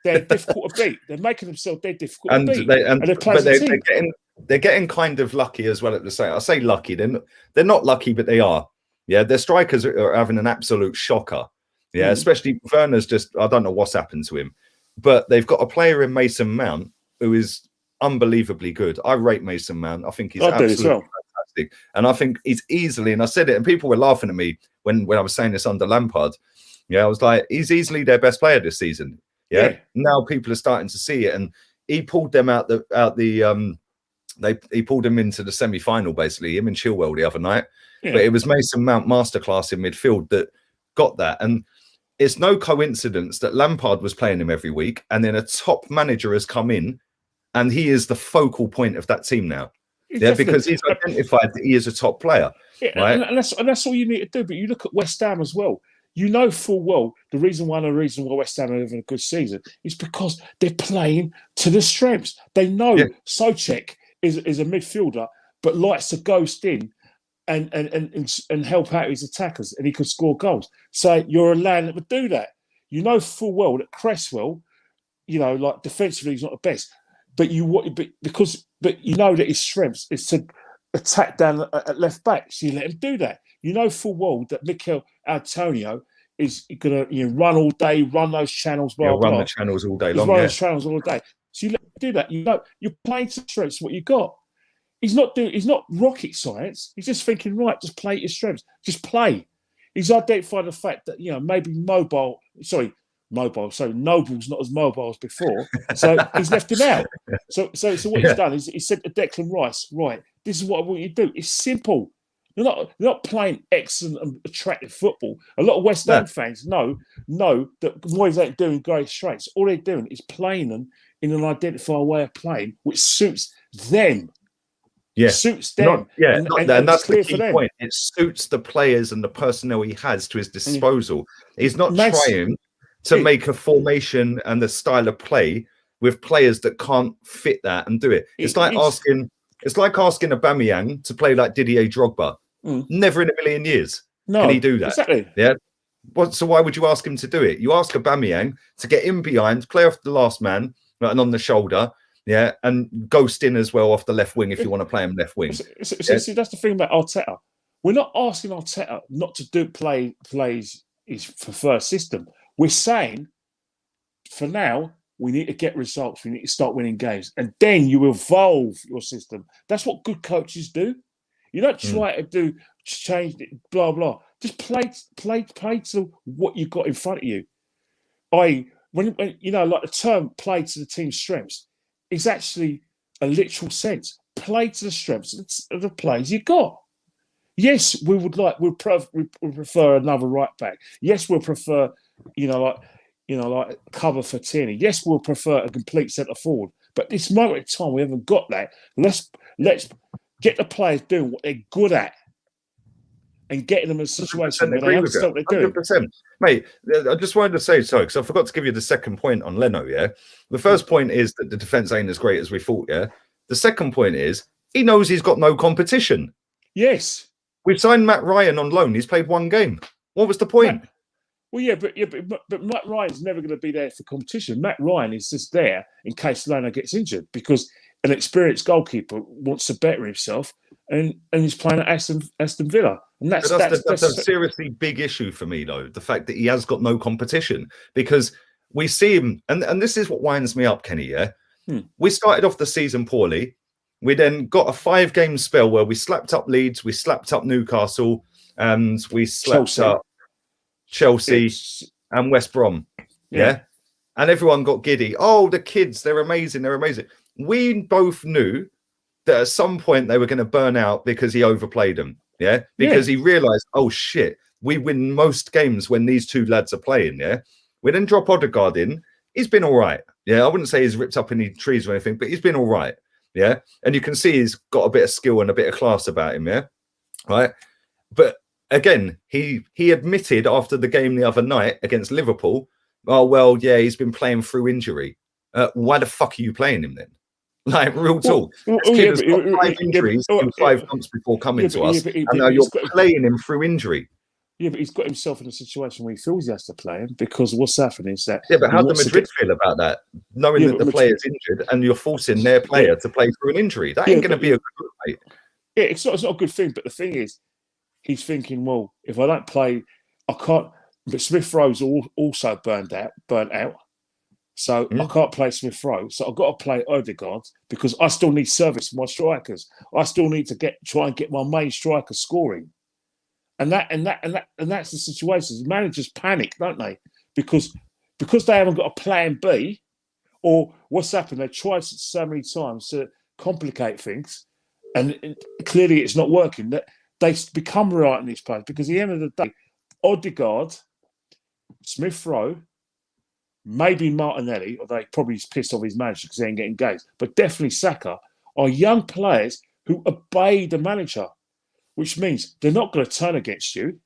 they're difficult to beat. They're making themselves dead difficult to beat. They're getting kind of lucky as well at the same. I say lucky. They're not lucky, but they are. Yeah, their strikers are having an absolute shocker. Yeah, especially Werner's just. I don't know what's happened to him, but they've got a player in Mason Mount who is unbelievably good. I rate Mason Mount. I think he's absolutely fantastic, and I think he's easily. And I said it, and people were laughing at me when I was saying this under Lampard. Yeah, I was like, he's easily their best player this season. Yeah. Now people are starting to see it, and he pulled them he pulled him into the semi-final, basically, him and Chilwell the other night. But it was Mason Mount masterclass in midfield that got that. And it's no coincidence that Lampard was playing him every week, and then a top manager has come in, and he is the focal point of that team now. Because he's identified that he is a top player. Right? And that's all you need to do. But you look at West Ham as well. You know full well the reason why West Ham are having a good season is because they're playing to the strengths. They know Souček is a midfielder, but likes to ghost in and help out his attackers, and he could score goals. So you're a land that would do that. You know full well that Cresswell, like defensively, he's not the best, but you know that his strengths is to attack down at left back. So you let him do that. You know full well that Mikel Antonio is going to run all day, run those channels, run the channels all day long. Run those channels all day. So you let him do that. You're playing to strengths what you got. He's not rocket science. He's just thinking, right, just play your strengths. Just play. He's identified the fact that maybe Noble's not as mobile as before, so he's left him out. So what he's done is he said to Declan Rice, right, this is what I want you to do. It's simple. You're not playing excellent and attractive football. A lot of West Ham fans know that Moyes ain't doing great strengths. All they're doing is playing them in an identified way of playing, which suits them. Yeah, suits them. And that's the key point. It suits the players and the personnel he has to his disposal. He's not trying to make a formation and the style of play with players that can't fit that and do it. It's like asking Aubameyang to play like Didier Drogba. Never in a million years can he do that. Exactly. Yeah. So why would you ask him to do it? You ask Aubameyang to get in behind, play off the last man, and on the shoulder, and ghost in as well off the left wing if you want to play him left wing. See, that's the thing about Arteta. We're not asking Arteta not to do plays his preferred system. We're saying, for now, we need to get results. We need to start winning games, and then you evolve your system. That's what good coaches do. You don't try to change it, blah blah. Just play to what you got in front of you. When like the term "play to the team's strengths" is actually a literal sense. Play to the strengths of the players you got. Yes, we'll prefer another right back. Yes, we'll prefer like cover for Tierney. Yes, we'll prefer a complete centre forward. But this moment in time, we haven't got that. Let's get the players doing what they're good at and getting them in a situation where they understand what they're doing. 100%. Mate, I just wanted to say, sorry, because I forgot to give you the second point on Leno, yeah? The first point is that the defence ain't as great as we thought, yeah? The second point is he knows he's got no competition. Yes. We've signed Matt Ryan on loan. He's played one game. What was the point? But Matt Ryan's never going to be there for competition. Matt Ryan is just there in case Leno gets injured because an experienced goalkeeper wants to better himself and he's playing at Aston Villa. And that's a seriously big issue for me, though, the fact that he has got no competition, because we see him, and this is what winds me up, Kenny, yeah? We started off the season poorly. We then got a 5-game spell where we slapped up Leeds, we slapped up Newcastle, and we slapped up Chelsea and West Brom. Yeah. And everyone got giddy. Oh, the kids, they're amazing. They're amazing. We both knew that at some point they were going to burn out because he overplayed them. Yeah. Because he realized, oh, shit, we win most games when these two lads are playing. Yeah. We then drop Odegaard in. He's been all right. Yeah. I wouldn't say he's ripped up any trees or anything, but he's been all right. Yeah. And you can see he's got a bit of skill and a bit of class about him. Yeah. Right. But again, he admitted after the game the other night against Liverpool, oh, well, yeah, he's been playing through injury. Why the fuck are you playing him then? Like, real talk. This kid has got 5 injuries in 5 months before coming to us, and now you're playing him through injury. Yeah, but he's got himself in a situation where he feels he has to play him because what's happening is that... Yeah, but how do Madrid feel about that? Knowing that the player's injured and you're forcing their player to play through an injury. That ain't going to be a good look, mate. Yeah, it's not a good thing, but the thing is, he's thinking, well, if I don't play, I can't... But Smith Rowe's also burnt out. So I can't play Smith Rowe. So I've got to play Odegaard because I still need service from my strikers. I still need to try and get my main striker scoring. And that's the situation. Managers panic, don't they? Because they haven't got a plan B, or what's happened? They tried so many times to complicate things, and clearly it's not working. That they become right in these players because at the end of the day, Odegaard, Smith Rowe, maybe Martinelli, although he probably is pissed off his manager because he ain't getting games, but definitely Saka are young players who obey the manager, which means they're not going to turn against you,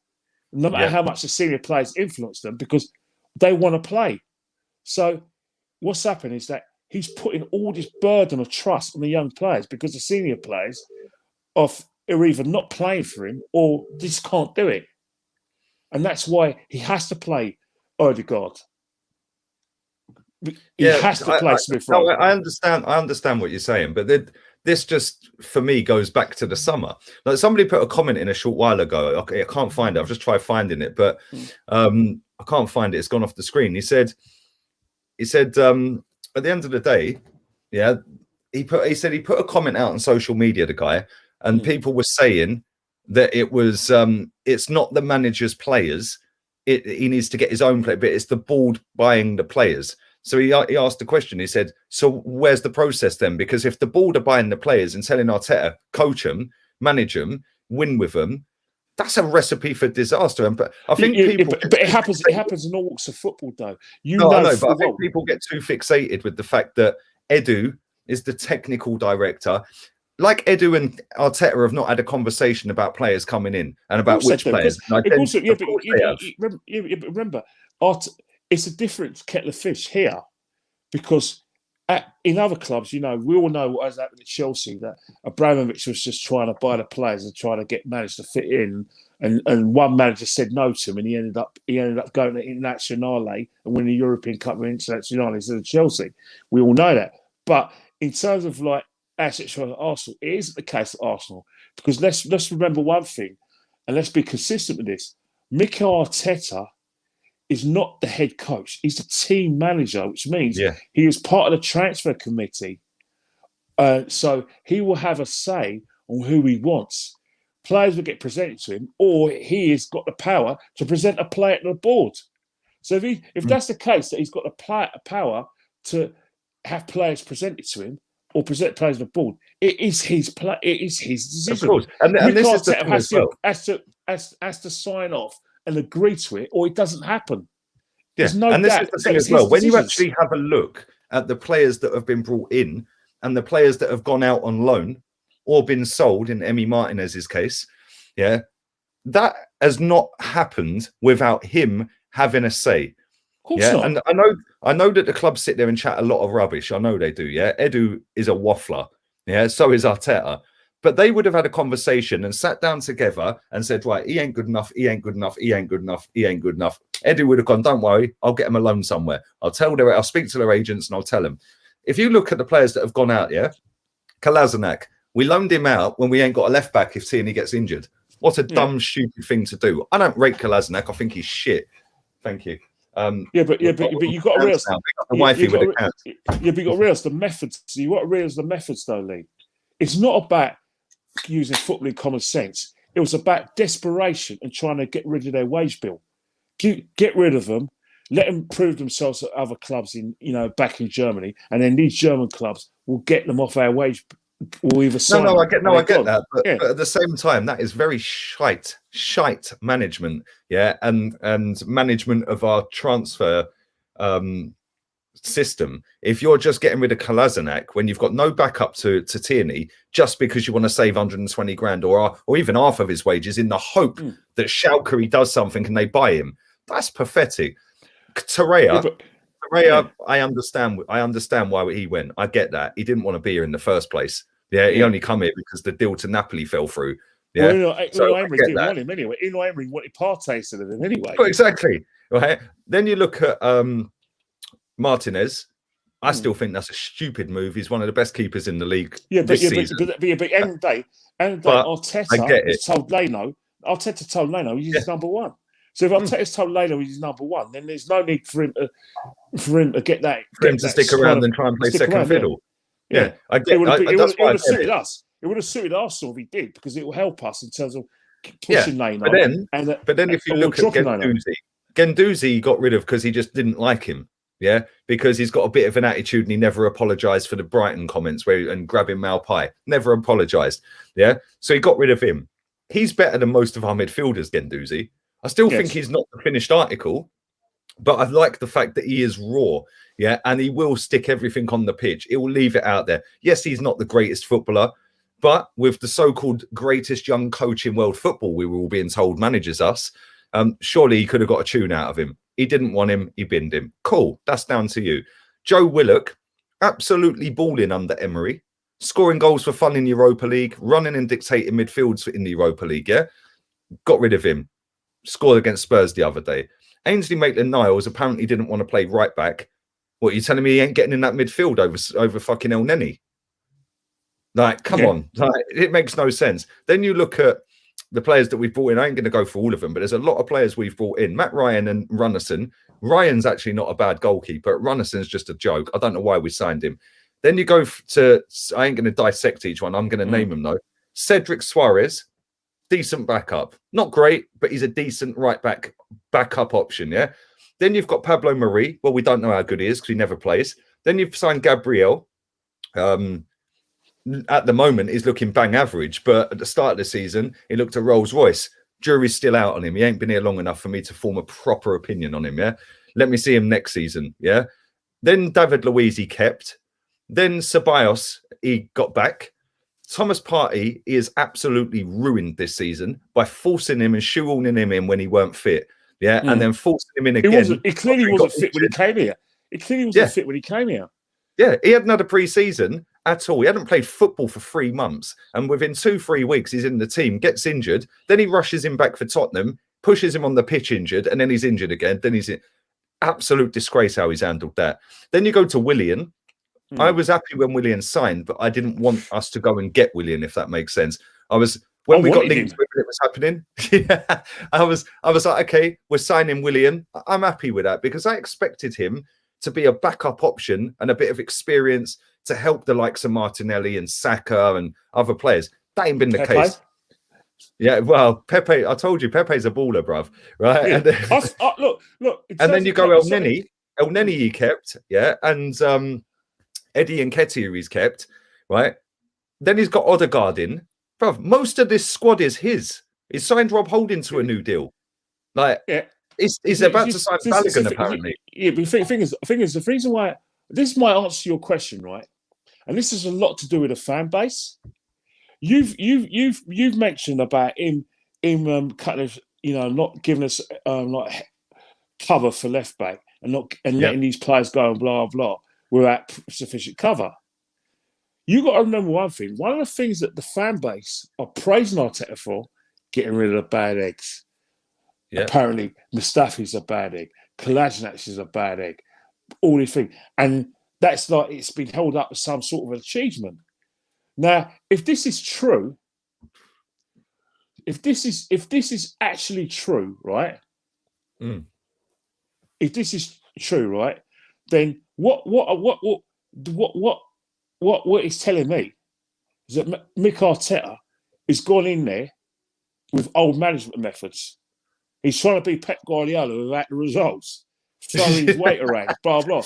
no matter how much the senior players influence them, because they want to play. So what's happened is that he's putting all this burden of trust on the young players because the senior players are either not playing for him or just can't do it. And that's why he has to play Odegaard. He has to play Smith Rowe. I understand what you're saying, but this just, for me, goes back to the summer. Like, somebody put a comment in a short while ago. I can't find it. I've just tried finding it, but I can't find it. It's gone off the screen. He said, at the end of the day, he said he put a comment out on social media, the guy, and people were saying that it was it's not the manager's players. He needs to get his own play, but it's the board buying the players. So he asked the question. He said, so where's the process then? Because if the board are buying the players and telling Arteta, coach them, manage them, win with them, that's a recipe for disaster. But I think but it happens in all walks of football, though. But I think people get too fixated with the fact that Edu is the technical director. Like Edu and Arteta have not had a conversation about players coming in and about which players. Remember, it's a different kettle of fish here, because in other clubs, we all know what has happened at Chelsea, that Abramovich was just trying to buy the players and trying to manage to fit in, and one manager said no to him, and he ended up going to Internazionale and winning the European Cup with Internazionale instead of Chelsea. We all know that, but in terms of like assets for Arsenal, it isn't the case at Arsenal, because let's remember one thing, and let's be consistent with this: Mikel Arteta is not the head coach. He's the team manager, which means he is part of the transfer committee. So he will have a say on who he wants. Players will get presented to him, or he has got the power to present a player to the board. So if that's the case, that he's got the power to have players presented to him or present players to the board, it is his decision. Of course. And this is the thing as well. Has to sign off and agree to it, or it doesn't happen. Yeah, and this is the thing as well. When you actually have a look at the players that have been brought in and the players that have gone out on loan or been sold, in Emi Martinez's case, that has not happened without him having a say. Of course not. And I know that the clubs sit there and chat a lot of rubbish. I know they do. Edu is a waffler. So is Arteta. But they would have had a conversation and sat down together and said, right, he ain't good enough, he ain't good enough, he ain't good enough, he ain't good enough. Edu would have gone, don't worry, I'll get him a loan somewhere. I'll speak to their agents and I'll tell them. If you look at the players that have gone out, Kolasinac, we loaned him out when we ain't got a left back if Tierney gets injured. What a dumb, stupid thing to do. I don't rate Kolasinac. I think he's shit. Thank you. but you got to realize the wifey with the cats. But you got to realize the methods. You got to realize the methods, though, Lee. It's not about using footballing common sense. It was about desperation and trying to get rid of their wage bill. Get rid of them. Let them prove themselves at other clubs back in Germany, and then these German clubs will get them off our wage. We'll either sign I get that, but at the same time, that is very shite management, and management of our transfer system. If you're just getting rid of Kolasinac when you've got no backup to Tierney, just because you want to save 120 grand or even half of his wages in the hope that Schalke does something and they buy him, that's pathetic. Torreira, I understand why he went. I get that. He didn't want to be here in the first place. He only come here because the deal to Napoli fell through. Unai Emery didn't want him anyway. Unai Emery wanted Partey instead of him anyway. Oh, exactly. Right. Then you look at Martinez. I still think that's a stupid move. He's one of the best keepers in the league this season. But end of the day, Arteta told Leno he's number one. So if Arteta's told Leno he's number one, then there's no need for him to get that. For him to stick around and try and play second fiddle. Yeah, I get it. It would have suited us. It would have suited Arsenal if he did, because it will help us in terms of pushing Leno. But then if you look at Guendouzi got rid of because he just didn't like him. Yeah, because he's got a bit of an attitude and he never apologised for the Brighton comments and grabbing Malpai. Never apologised. Yeah, so he got rid of him. He's better than most of our midfielders, Guendouzi. I still think he's not the finished article, but I like the fact that he is raw, and he will stick everything on the pitch. He will leave it out there. Yes, he's not the greatest footballer, but with the so-called greatest young coach in world football, we were all being told manages us, surely he could have got a tune out of him. He didn't want him, he binned him. Cool, that's down to you. Joe Willock, absolutely balling under Emery, scoring goals for fun in Europa League, running and dictating midfields in the Europa League, got rid of him. Scored against Spurs the other day. Ainsley Maitland-Niles apparently didn't want to play right back. What, you telling me he ain't getting in that midfield over fucking El Neni? Like, come on. Like, it makes no sense. Then you look at the players that we've brought in. I ain't going to go for all of them, but there's a lot of players we've brought in. Matt Ryan and Runnison. Ryan's actually not a bad goalkeeper. Runnison's just a joke. I don't know why we signed him. Then you go to, I ain't going to dissect each one. I'm going to name them though. Cedric Suarez. Decent backup. Not great, but he's a decent right backup option, Then you've got Pablo Mari. Well, we don't know how good he is because he never plays. Then you've signed Gabriel. At the moment, he's looking bang average, but at the start of the season, he looked a Rolls Royce. Jury's still out on him. He ain't been here long enough for me to form a proper opinion on him, Let me see him next season, Then David Luiz he kept. Then Ceballos, he got back. Thomas Partey is absolutely ruined this season by forcing him and shoehorning him in when he weren't fit. And then forcing him in again. He clearly wasn't fit when he came here. He clearly wasn't fit when he came here. Yeah, he hadn't had a pre-season at all. He hadn't played football for 3 months. And within 2-3 weeks, he's in the team, gets injured. Then he rushes him back for Tottenham, pushes him on the pitch injured, and then he's injured again. Then he's in absolute disgrace how he's handled that. Then you go to Willian. I was happy when Willian signed, but I didn't want us to go and get Willian, if that makes sense. When we got linked with it was happening. I was like, okay, we're signing Willian. I'm happy with that because I expected him to be a backup option and a bit of experience to help the likes of Martinelli and Saka and other players. That ain't been the case. Yeah, well, Pepe, I told you, Pepe's a baller, bruv. Right? Yeah. And look. And then you go El Neni. El Neni he kept, and Eddie Nketiah he's kept, right? Then he's got Odegaard in. Bruv, most of this squad is his. He's signed Rob Holding to a new deal. Like, he's about to sign Balogun, apparently. Yeah, but the thing is, the reason why, this might answer your question, right? And this has a lot to do with the fan base. You've mentioned about him kind of, not giving us like cover for left back and letting these players go and blah blah without sufficient cover. You got to remember one thing. One of the things that the fan base are praising Arteta for, getting rid of the bad eggs. Yeah. Apparently, Mustafi's a bad egg. Kolasinac is a bad egg. All these things, and that's like it's been held up as some sort of achievement. Now, if this is true, if this is actually true, right? if this is true, right, then what it's telling me is that Mick Arteta has gone in there with old management methods. He's trying to be Pep Guardiola without the results, throwing his weight around, blah blah.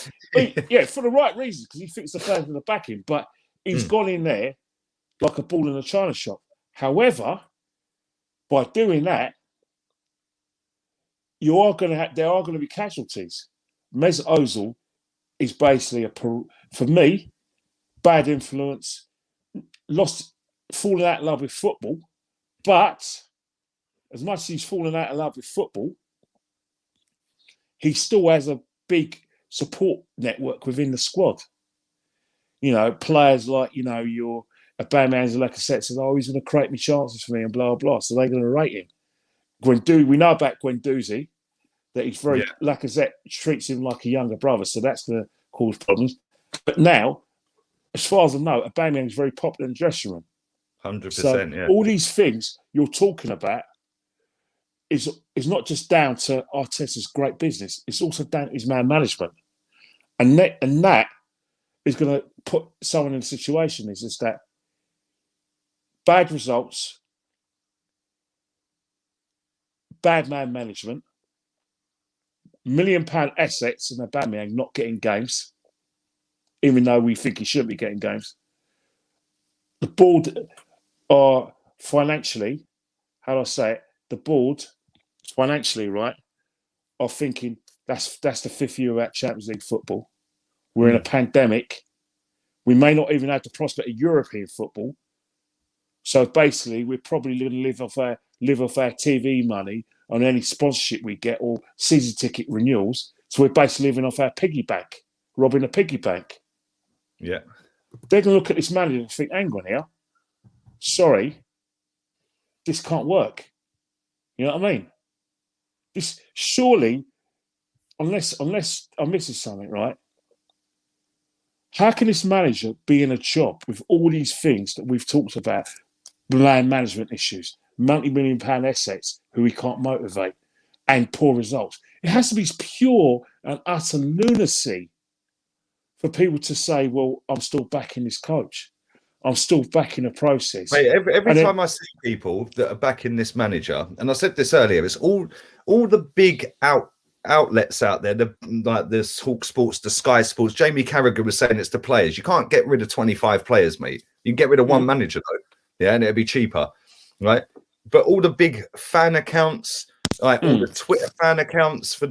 Yeah, for the right reasons, because he thinks the fans are going to back him. But he's gone in there like a ball in a china shop. However, by doing that, there are going to be casualties. Mesut Ozil is basically for me, bad influence, falling out of love with football. But as much as he's fallen out of love with football, he still has a big support network within the squad. You know, players like, you know, your Aubameyang and Lacazette says, oh, he's going to create me chances for me and blah, blah. So they're going to rate him. We know about Guendouzi, that he's very, Lacazette treats him like a younger brother. So that's going to cause problems. But now, as far as I know, Aubameyang is very popular in the dressing room. 100%, so all these things you're talking about is not just down to Arteta's great business. It's also down to his man management. And that is going to put someone in a situation is just that bad results, bad man management, £1 million assets and Aubameyang not getting games, even though we think he shouldn't be getting games. The board are financially, how do I say it? The board financially, right, are thinking that's the fifth year of Champions League football. We're in a pandemic. We may not even have the prospect of European football. So basically, we're probably going to live off our TV money on any sponsorship we get or season ticket renewals. So we're basically living off our piggy bank, robbing a piggy bank. Yeah. They're going to look at this manager and think, hang on here. Sorry, this can't work. You know what I mean? This surely, unless I'm missing something, right? How can this manager be in a job with all these things that we've talked about, land management issues, multi-million pound assets who we can't motivate, and poor results? It has to be pure and utter lunacy for people to say, well, I'm still backing this coach. I'm still backing the process. Mate, every time I see people that are backing this manager, and I said this earlier, it's all the big outlets out there, like the Talk Sports, the Sky Sports. Jamie Carragher was saying it's the players. You can't get rid of 25 players, mate. You can get rid of one manager, though. Yeah, and it'd be cheaper, right? But all the big fan accounts, like all the Twitter fan accounts for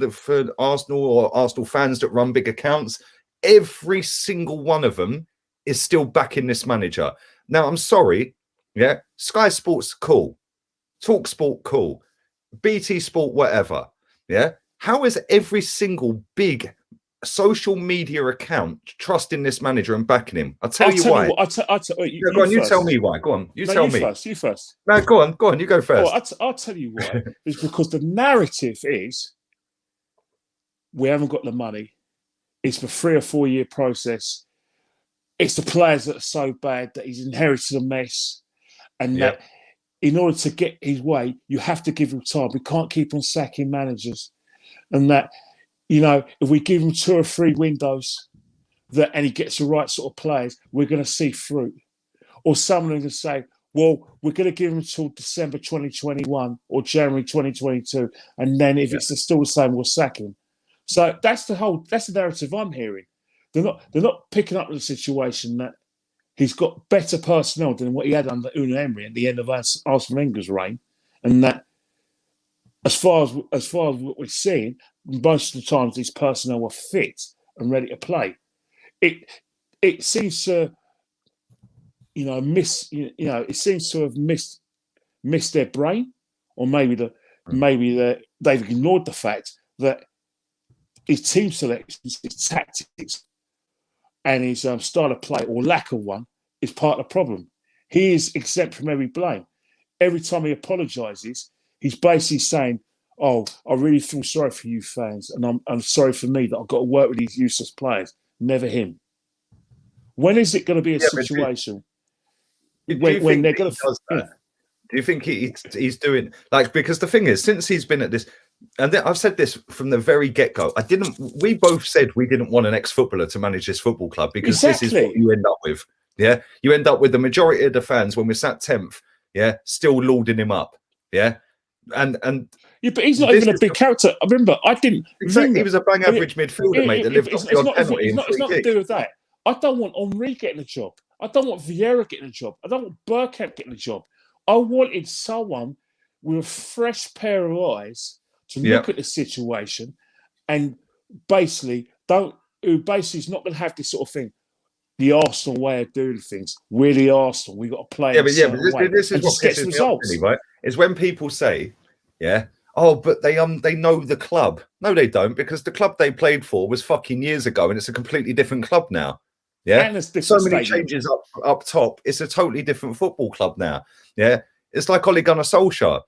Arsenal or Arsenal fans that run big accounts, every single one of them is still backing this manager. Now, I'm sorry, yeah, Sky Sports, cool. Talk Sport, cool. BT Sport, whatever, yeah? How is every single big social media account trusting this manager and backing him? I'll tell you why. You tell me why. Go on. You tell me. You first. No, go on. You go first. I'll tell you why. It's because the narrative is we haven't got the money. It's a 3 or 4 year process. It's the players that are so bad that he's inherited a mess. And that in order to get his way, you have to give him time. We can't keep on sacking managers. And that, you know, if we give him 2 or 3 windows and he gets the right sort of players, we're going to see fruit. Or someone can say, well, we're going to give him until December 2021 or January 2022. And then if it's still the same, we'll sack him. So that's the narrative I'm hearing. They're not picking up the situation that he's got better personnel than what he had under Unai Emery at the end of Arsene Wenger's reign, and that as far as what we're seeing, most of the times these personnel are fit and ready to play. It seems to, it seems to have missed their brain, or maybe they've ignored the fact that his team selections, his tactics, and his style of play, or lack of one, is part of the problem. He is exempt from every blame. Every time he apologises, he's basically saying, oh, I really feel sorry for you fans, and I'm sorry for me that I've got to work with these useless players. Never him. When is it going to be a situation when they're going to... Do you think he's doing... Like, because the thing is, since he's been at this... And I've said this from the very get-go. We both said we didn't want an ex-footballer to manage this football club because this is what you end up with. Yeah. You end up with the majority of the fans when we're sat 10th, yeah, still lauding him up. Yeah. And yeah, but he's not even a big character. I remember, I didn't. Exactly. He was a bang average midfielder, mate, that lived off the odd penalty. It's not to do with that. I don't want Henry getting a job. I don't want Vieira getting a job. I don't want Bergkamp getting a job. I wanted someone with a fresh pair of eyes to look at the situation and basically is not going to have this sort of thing. The Arsenal way of doing things. We're the Arsenal. We got to play. But this is what pisses me off, really, right? Is when people say, oh, but they know the club. No, they don't, because the club they played for was fucking years ago, and it's a completely different club now. Yeah, and so many changes up top. It's a totally different football club now. Yeah, it's like Ole Gunnar Solskjaer.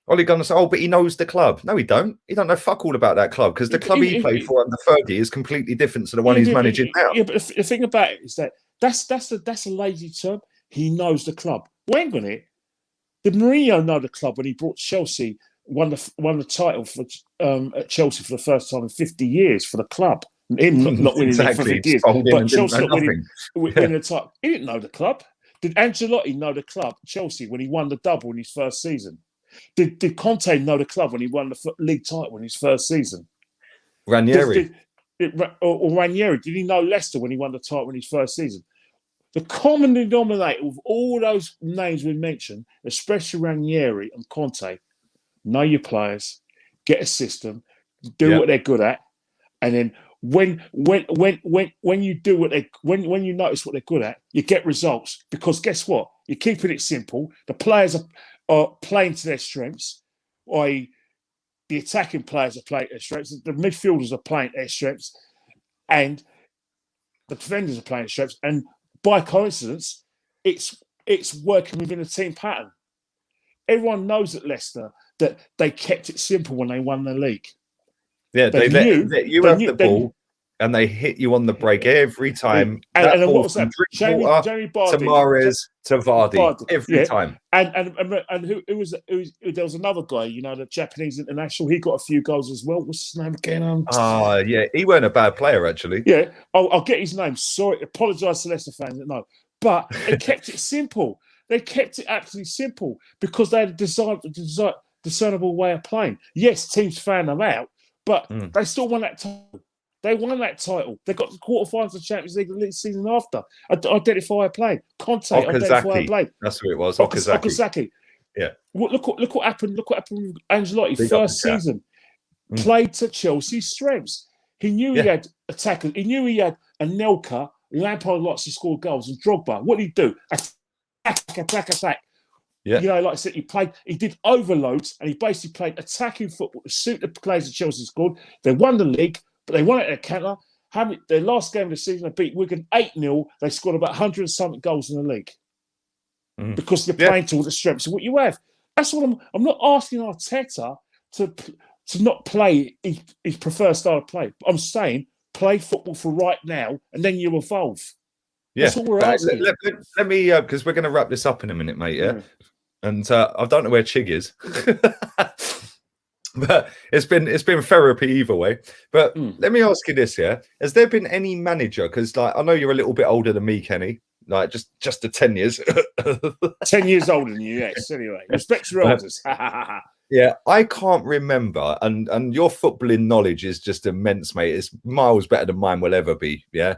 Ole Gunnar said, "Oh, but he knows the club." No, he don't. He don't know fuck all about that club because the club he played for under Fergie is completely different to the one he's managing now. Yeah, but the thing about it is that that's a lazy term. He knows the club. Well, hang on it. Did Mourinho know the club when he brought Chelsea, won the title for at Chelsea for the first time in 50 years for the club? Him not winning it for 50 years, but Chelsea not winning the title. He didn't know the club. Did Ancelotti know the club, Chelsea, when he won the double in his first season? Did Conte know the club when he won the league title in his first season? Ranieri. Or Ranieri, did he know Leicester when he won the title in his first season? The common denominator of all those names we mentioned, especially Ranieri and Conte, know your players, get a system, do what they're good at, and then when you do when you notice what they're good at, you get results. Because guess what? You're keeping it simple. The players are playing to their strengths, i.e., the attacking players are playing to their strengths, the midfielders are playing to their strengths, and the defenders are playing to their strengths. And by coincidence, it's working within a team pattern. Everyone knows at Leicester that they kept it simple when they won the league. Yeah, they let you have the ball, and they hit you on the break every time. And what was that? Jamie Vardy, to Mahrez, to Vardy, every time. And who was there was another guy, the Japanese international. He got a few goals as well. What's his name again? He weren't a bad player actually. Yeah, I'll get his name. Sorry, apologise to Leicester fans that know, but they kept it simple. They kept it absolutely simple because they had a discernible way of playing. Yes, teams found them out, but they still won that title. They won that title. They got the quarterfinals of the Champions League the season after. Identify a play. Conte, identify a play. That's who it was. Okazaki. Yeah. Look what happened. Look what happened with Ancelotti. First season, played to Chelsea's strengths. He knew he had attackers. He knew he had Anelka, Lampard likes to score goals, and Drogba. What did he do? Attack. Yeah. Like I said, he did overloads, and he basically played attacking football to suit the players that Chelsea scored. They won the league, but they won it at counter. Their last game of the season, they beat Wigan 8-0. They scored about 100 and something goals in the league because they're playing to all the strengths of what you have. That's what I'm not asking Arteta to not play his preferred style of play. I'm saying play football for right now, and then you evolve. Yeah, that's all we're asking. Let me, because we're going to wrap this up in a minute, mate. Yeah. And I don't know where Chig is, but it's been therapy either way. But let me ask you this: has there been any manager? Because I know you're a little bit older than me, Kenny. Just 10 years. 10 years older than you, yes. Anyway, respect your elders. Yeah, I can't remember, and your footballing knowledge is just immense, mate. It's miles better than mine will ever be. Yeah,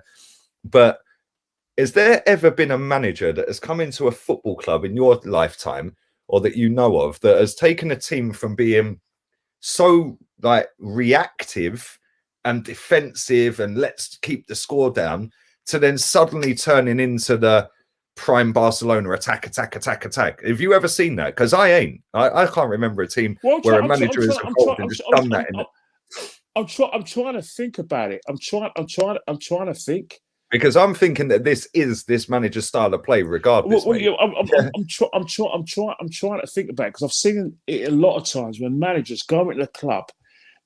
but has there ever been a manager that has come into a football club in your lifetime, or that you know of, that has taken a team from being so reactive and defensive and let's keep the score down to then suddenly turning into the prime Barcelona attack? Have you ever seen that? Because I ain't. I can't remember a team where a manager is involved and just done that. I'm trying to think about it. I'm trying to think. Because I'm thinking that this is this manager's style of play, regardless. I'm trying to think about it because I've seen it a lot of times when managers go into the club,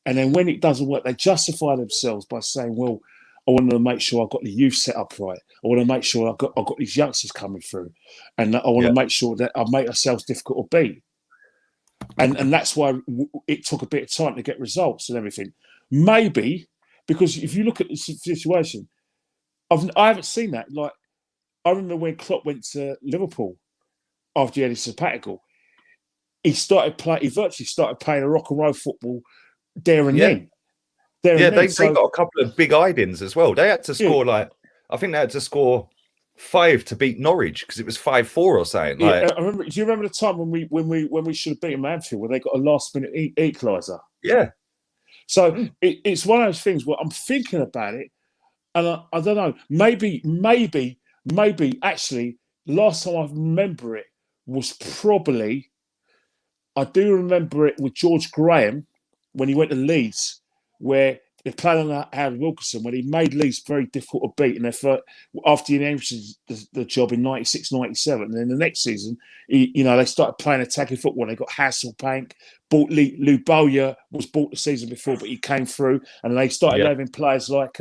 and then when it doesn't work, they justify themselves by saying, "Well, I want to make sure I've got the youth set up right. I want to make sure I've got these youngsters coming through, and I want to make sure that I've made ourselves difficult to beat." and that's why it took a bit of time to get results and everything. Maybe because if you look at the situation, I haven't seen that. Like I remember when Klopp went to Liverpool after he had his sabbatical, he virtually started playing a rock and roll football there and then. They got a couple of big idings as well. They had to score I think they had to score 5 to beat Norwich because it was 5-4 or something. I remember. Do you remember the time when we should have beaten Anfield where they got a last minute equaliser? Yeah. So it's one of those things where I'm thinking about it, and I don't know. Maybe actually, last time I remember it was probably. I do remember it with George Graham when he went to Leeds, where they played on Howard Wilkinson, when he made Leeds very difficult to beat. And after he inherited the job in 96, 97, and then the next season, they started playing attacking football. They got Hasselbank, bought Lou Bowyer was bought the season before, but he came through, and they started having players like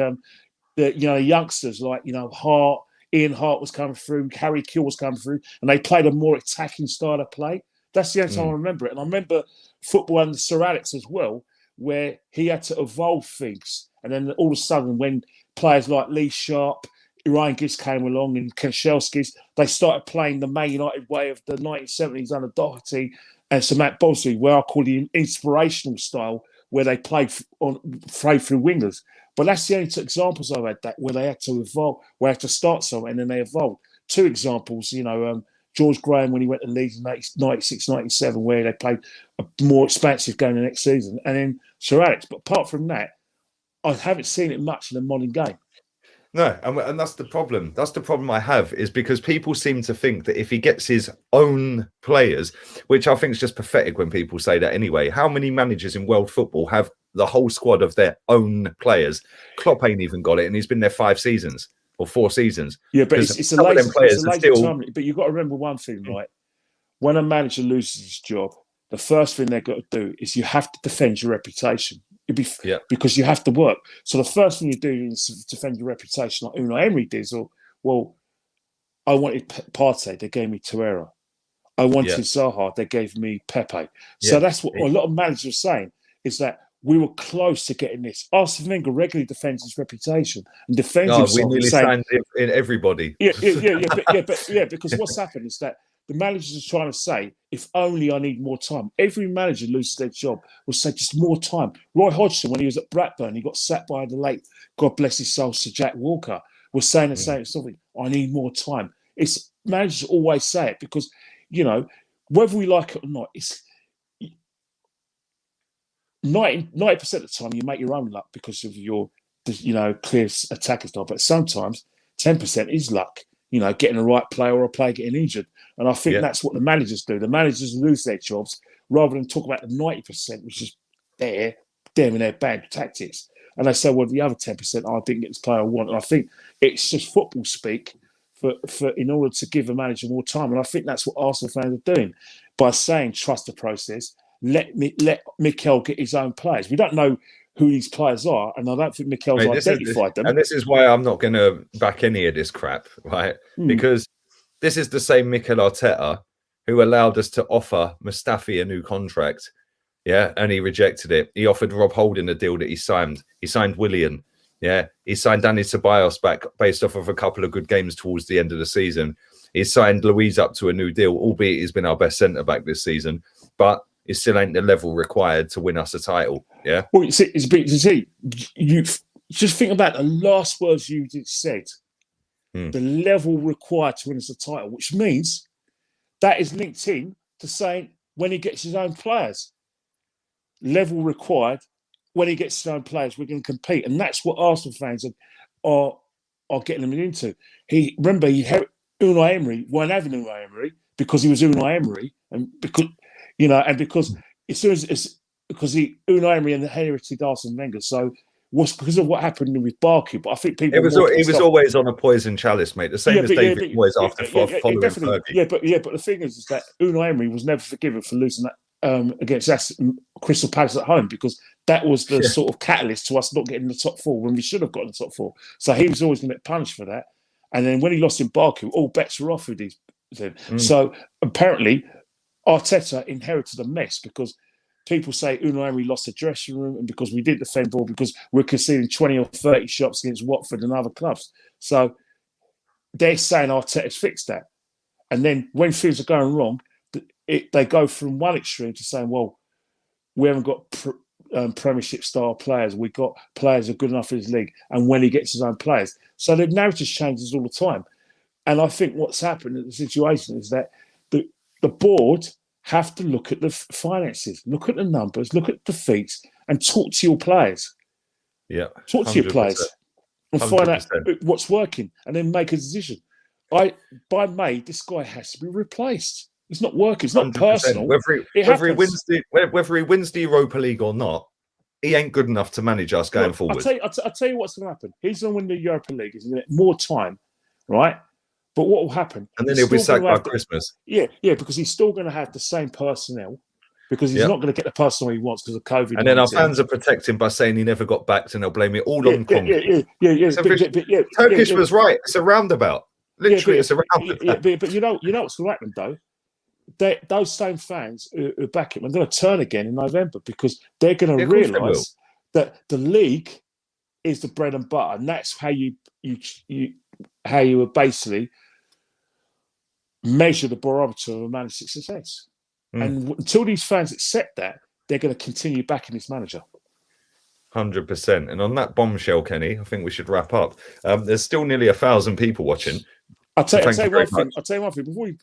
the youngsters like Hart. Ian Hart was coming through, Harry Kill was coming through, and they played a more attacking style of play. That's the only time I remember it. And I remember football under Sir Alex as well, where he had to evolve things. And then all of a sudden, when players like Lee Sharp, Ryan Giggs came along and Kanchelskis, they started playing the Man United way of the 1970s under Doherty and Sir Matt Bosley, where I call the inspirational style, where they played through wingers. But that's the only two examples I've had that where they had to evolve, where they had to start somewhere and then they evolved. Two examples, George Graham when he went to Leeds in 96, 97, where they played a more expansive game the next season. And then Sir Alex. But apart from that, I haven't seen it much in the modern game. No, and that's the problem. That's the problem I have, is because people seem to think that if he gets his own players, which I think is just pathetic when people say that anyway. How many managers in world football have the whole squad of their own players? Klopp ain't even got it, and he's been there 5 seasons. Or 4 seasons. Yeah, but it's a lazy time. But you've got to remember one thing, right? When a manager loses his job, the first thing they've got to do is you have to defend your reputation. Because you have to work. So the first thing you do is defend your reputation, like Unai Emery did. I wanted Partey, they gave me Torreira. I wanted Zaha, they gave me Pepe. So that's what a lot of managers are saying, is that we were close to getting this. Arsene Wenger regularly defends his reputation and defends himself. We nearly signed in everybody. Because what's happened is that the managers are trying to say, if only I need more time. Every manager loses their job will say, just more time. Roy Hodgson, when he was at Blackburn, he got sacked by the late, God bless his soul, Sir Jack Walker, was saying the same something. I need more time. It's managers always say it because, whether we like it or not, it's 90% of the time you make your own luck because of your, clear attacking style. But sometimes 10% is luck, getting the right player or a player getting injured. And I think that's what the managers do. The managers lose their jobs rather than talk about the 90%, which is them in their bad tactics. And they say, well, the other 10%, I didn't get this player I want. And I think it's just football speak for in order to give a manager more time. And I think that's what Arsenal fans are doing by saying trust the process. Let Mikel get his own players. We don't know who these players are, and I don't think Mikel's identified them. And this is why I'm not going to back any of this crap, right? Because this is the same Mikel Arteta who allowed us to offer Mustafi a new contract, and he rejected it. He offered Rob Holding a deal that he signed. He signed Willian, He signed Danny Ceballos back based off of a couple of good games towards the end of the season. He signed Luiz up to a new deal, albeit he's been our best centre-back this season. But it still ain't the level required to win us a title. Yeah. Well, you just think about the last words you just said. The level required to win us a title, which means that is linked in to saying when he gets his own players, level required. When he gets his own players, we're going to compete, and that's what Arsenal fans are getting him into. Unai Emery weren't having Unai Emery because he was Unai Emery, and because. Because as soon as Unai Emery inherited Arsene Wenger, so was because of what happened with Barkley. But I think people he was always on a poison chalice, mate. The same as David Moyes after following Fergie. But the thing is that Unai Emery was never forgiven for losing that against Crystal Palace at home, because that was the sort of catalyst to us not getting the top 4 when we should have gotten the top 4. So he was always going to get punished for that. And then when he lost in Barkley, all bets were off with these. So apparently, Arteta inherited a mess because people say Unai Emery lost the dressing room and because we didn't defend ball because we're conceding 20 or 30 shots against Watford and other clubs. So they're saying Arteta's fixed that. And then when things are going wrong, they go from one extreme to saying, well, we haven't got Premiership style players. We've got players who are good enough for his league. And when he gets his own players. So the narrative changes all the time. And I think what's happened in the situation is that the board have to look at the finances, look at the numbers, look at defeats, and talk to your players. Yeah. Talk to your players and 100%. Find out what's working and then make a decision. By May, this guy has to be replaced. It's not working. It's not 100%. Personal. Whether he wins the Europa League or not, he ain't good enough to manage us going forward. I'll tell you what's going to happen. He's going to win the Europa League. He's going to get more time, right? But what will happen? And then he'll be sacked by Christmas. Yeah, because he's still going to have the same personnel because he's not going to get the personnel he wants because of COVID. And then our fans are protecting by saying he never got backed and they'll blame it all on Conte. Turkish was right. It's a roundabout. Literally, it's a roundabout. But you know what's going to happen, though? Those same fans who back him are going to turn again in November because they're going to realise that the league is the bread and butter, and that's how you basically measure the barometer of a manager's success. And until these fans accept that, they're going to continue backing this manager. 100%. And on that bombshell, Kenny, I think we should wrap up. There's still nearly 1,000 people watching. I'll tell you one thing. Before we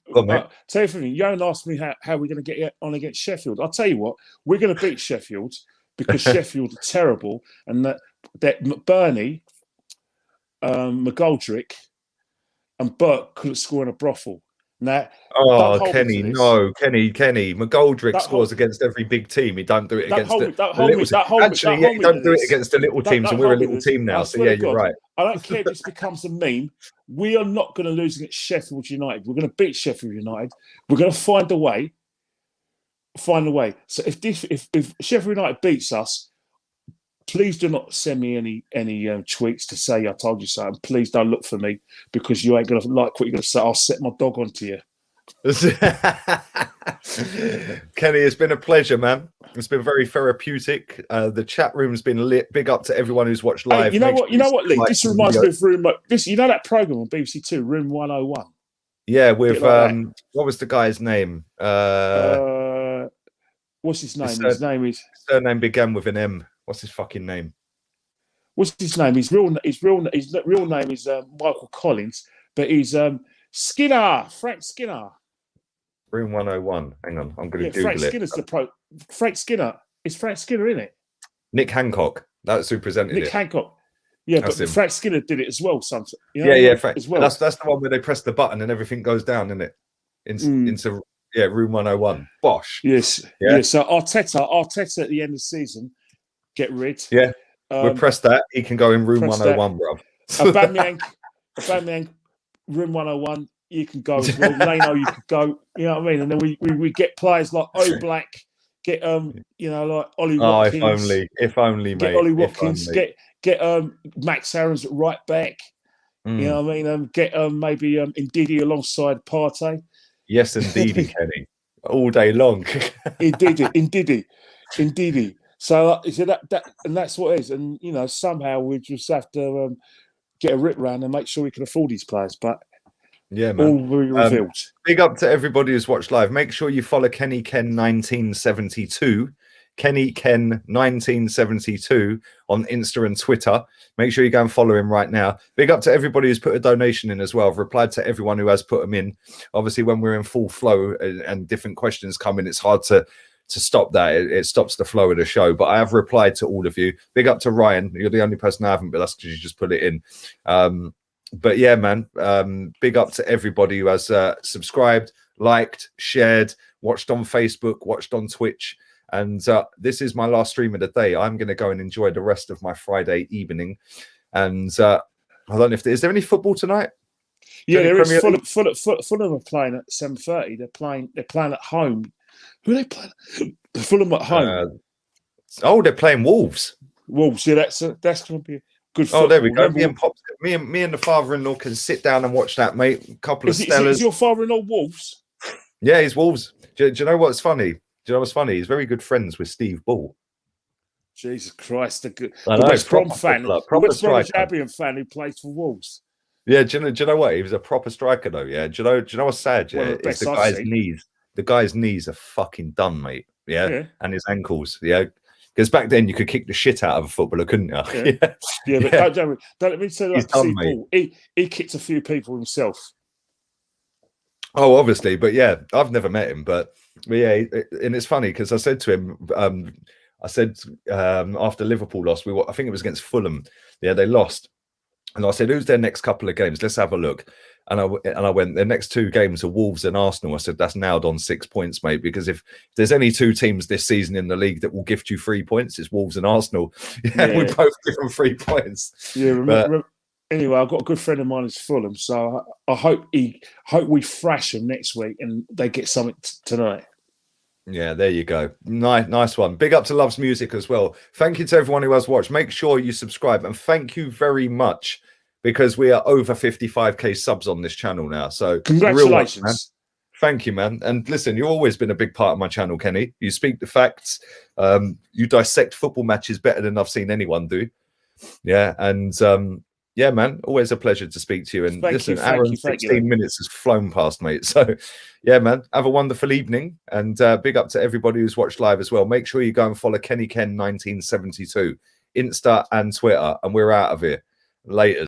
tell you something, Johan asked me how we're going to get on against Sheffield. I'll tell you what, we're going to beat Sheffield because Sheffield are terrible, and that McBurney, McGoldrick, and Burke couldn't score in a brothel. Now, Kenny, McGoldrick scores against every big team. He don't do it against the little teams. Actually, he don't do it against the little teams, and we're a little team now. So yeah, you're right. I don't care if this becomes a meme. We are not going to lose against Sheffield United. We're going to beat Sheffield United. We're going to find a way. So if Sheffield United beats us, please do not send me any tweets to say I told you so. And please don't look for me because you ain't going to like what you're going to say. I'll set my dog onto you. Kenny, it's been a pleasure, man. It's been very therapeutic. The chat room's been lit. Big up to everyone who's watched live. Hey, you know what, Lee? This reminds me of Room. You know that program on BBC Two, Room 101. Yeah, with what was the guy's name? What's his name? His surname began with an M. What's his fucking name? What's his name? His real name is Michael Collins, but he's Frank Skinner. Room 101. Hang on, I'm going to Google Frank Skinner's Frank Skinner. It's Frank Skinner, isn't it? Nick Hancock. That's who presented it. Nick Hancock. Yeah, but Frank Skinner did it as well. Sometimes. Frank. Well. That's the one where they press the button and everything goes down, isn't it? Into Room 101. Bosh. Yes. Yeah. So Arteta at the end of the season, get rid. Yeah. We'll press that. He can go in Room 101, bro. Aubameyang, Room 101. You can go as well. Leno, you could go. You know what I mean? And then we get players like Oblak, get like Ollie Watkins. If only, mate. Get Ollie Watkins. Get Max Aarons at right back. You know what I mean? Get maybe Ndidi alongside Partey. Yes, Ndidi, Kenny. All day long. Ndidi. So that and that's what it is. And somehow we just have to get a rip round and make sure we can afford these players. But yeah, man. All will be revealed. Big up to everybody who's watched live. Make sure you follow Kenny Ken 1972. Kenny Ken 1972 on Insta and Twitter. Make sure you go and follow him right now. Big up to everybody who's put a donation in as well. I've replied to everyone who has put them in. Obviously, when we're in full flow and different questions come in, it's hard to stop that. It stops the flow of the show. But I have replied to all of you. Big up to Ryan. You're the only person I haven't, but that's because you just put it in. But yeah, man, big up to everybody who has subscribed, liked, shared, watched on Facebook, watched on Twitch. And this is my last stream of the day. I'm going to go and enjoy the rest of my Friday evening. And I don't know is there any football tonight? Yeah, there is. Fulham are playing at 7:30. They're playing at home. Who are they playing? Fulham at home. They're playing Wolves. Wolves. Yeah, that's going to be good football. Oh, there we go. Me and the father-in-law can sit down and watch that, mate. A couple of Stellas. Is your father-in-law Wolves? Yeah, he's Wolves. Do you know what's funny? Do you know what's funny? He's very good friends with Steve Ball. Jesus Christ, the I know, West Brom proper fan, footballer, the proper West Bromwich striker. Albion fan who plays for Wolves. Yeah, do you know what? He was a proper striker though. Yeah, do you know what's sad? One Yeah, of the is best the I've guy's seen. knees. The guy's knees are fucking done, mate. Yeah, Yeah, and his ankles. Yeah, because back then you could kick the shit out of a footballer, couldn't you? yeah, Yeah, yeah. But yeah. don't let me tell you He's about done, Steve mate. Ball. He kicked a few people himself. Oh, obviously, but yeah, I've never met him, but yeah, and it's funny because I said to him, I said after Liverpool lost, I think it was against Fulham. Yeah, they lost. And I said, who's their next couple of games? Let's have a look. And I went, their next two games are Wolves and Arsenal. I said, that's nailed on 6 points, mate, because if there's any two teams this season in the league that will gift you 3 points, it's Wolves and Arsenal. Yeah, we both give them 3 points. Yeah, But anyway, I've got a good friend of mine who's Fulham, so I hope we thrash them next week and they get something tonight. yeah, there you go. Nice one. Big up to Loves Music as well. Thank you to everyone who has watched. Make sure you subscribe, and thank you very much because we are over 55k subs on this channel now. So Congratulations. Man. Thank you, man. And listen, you've always been a big part of my channel, Kenny. You speak the facts. You dissect football matches better than I've seen anyone do. Yeah, and yeah, man, always a pleasure to speak to you. And listen, hour and 16 minutes has flown past, mate. So, yeah, man, have a wonderful evening. And big up to everybody who's watched live as well. Make sure you go and follow Kenny Ken 1972, Insta and Twitter. And we're out of here. Later.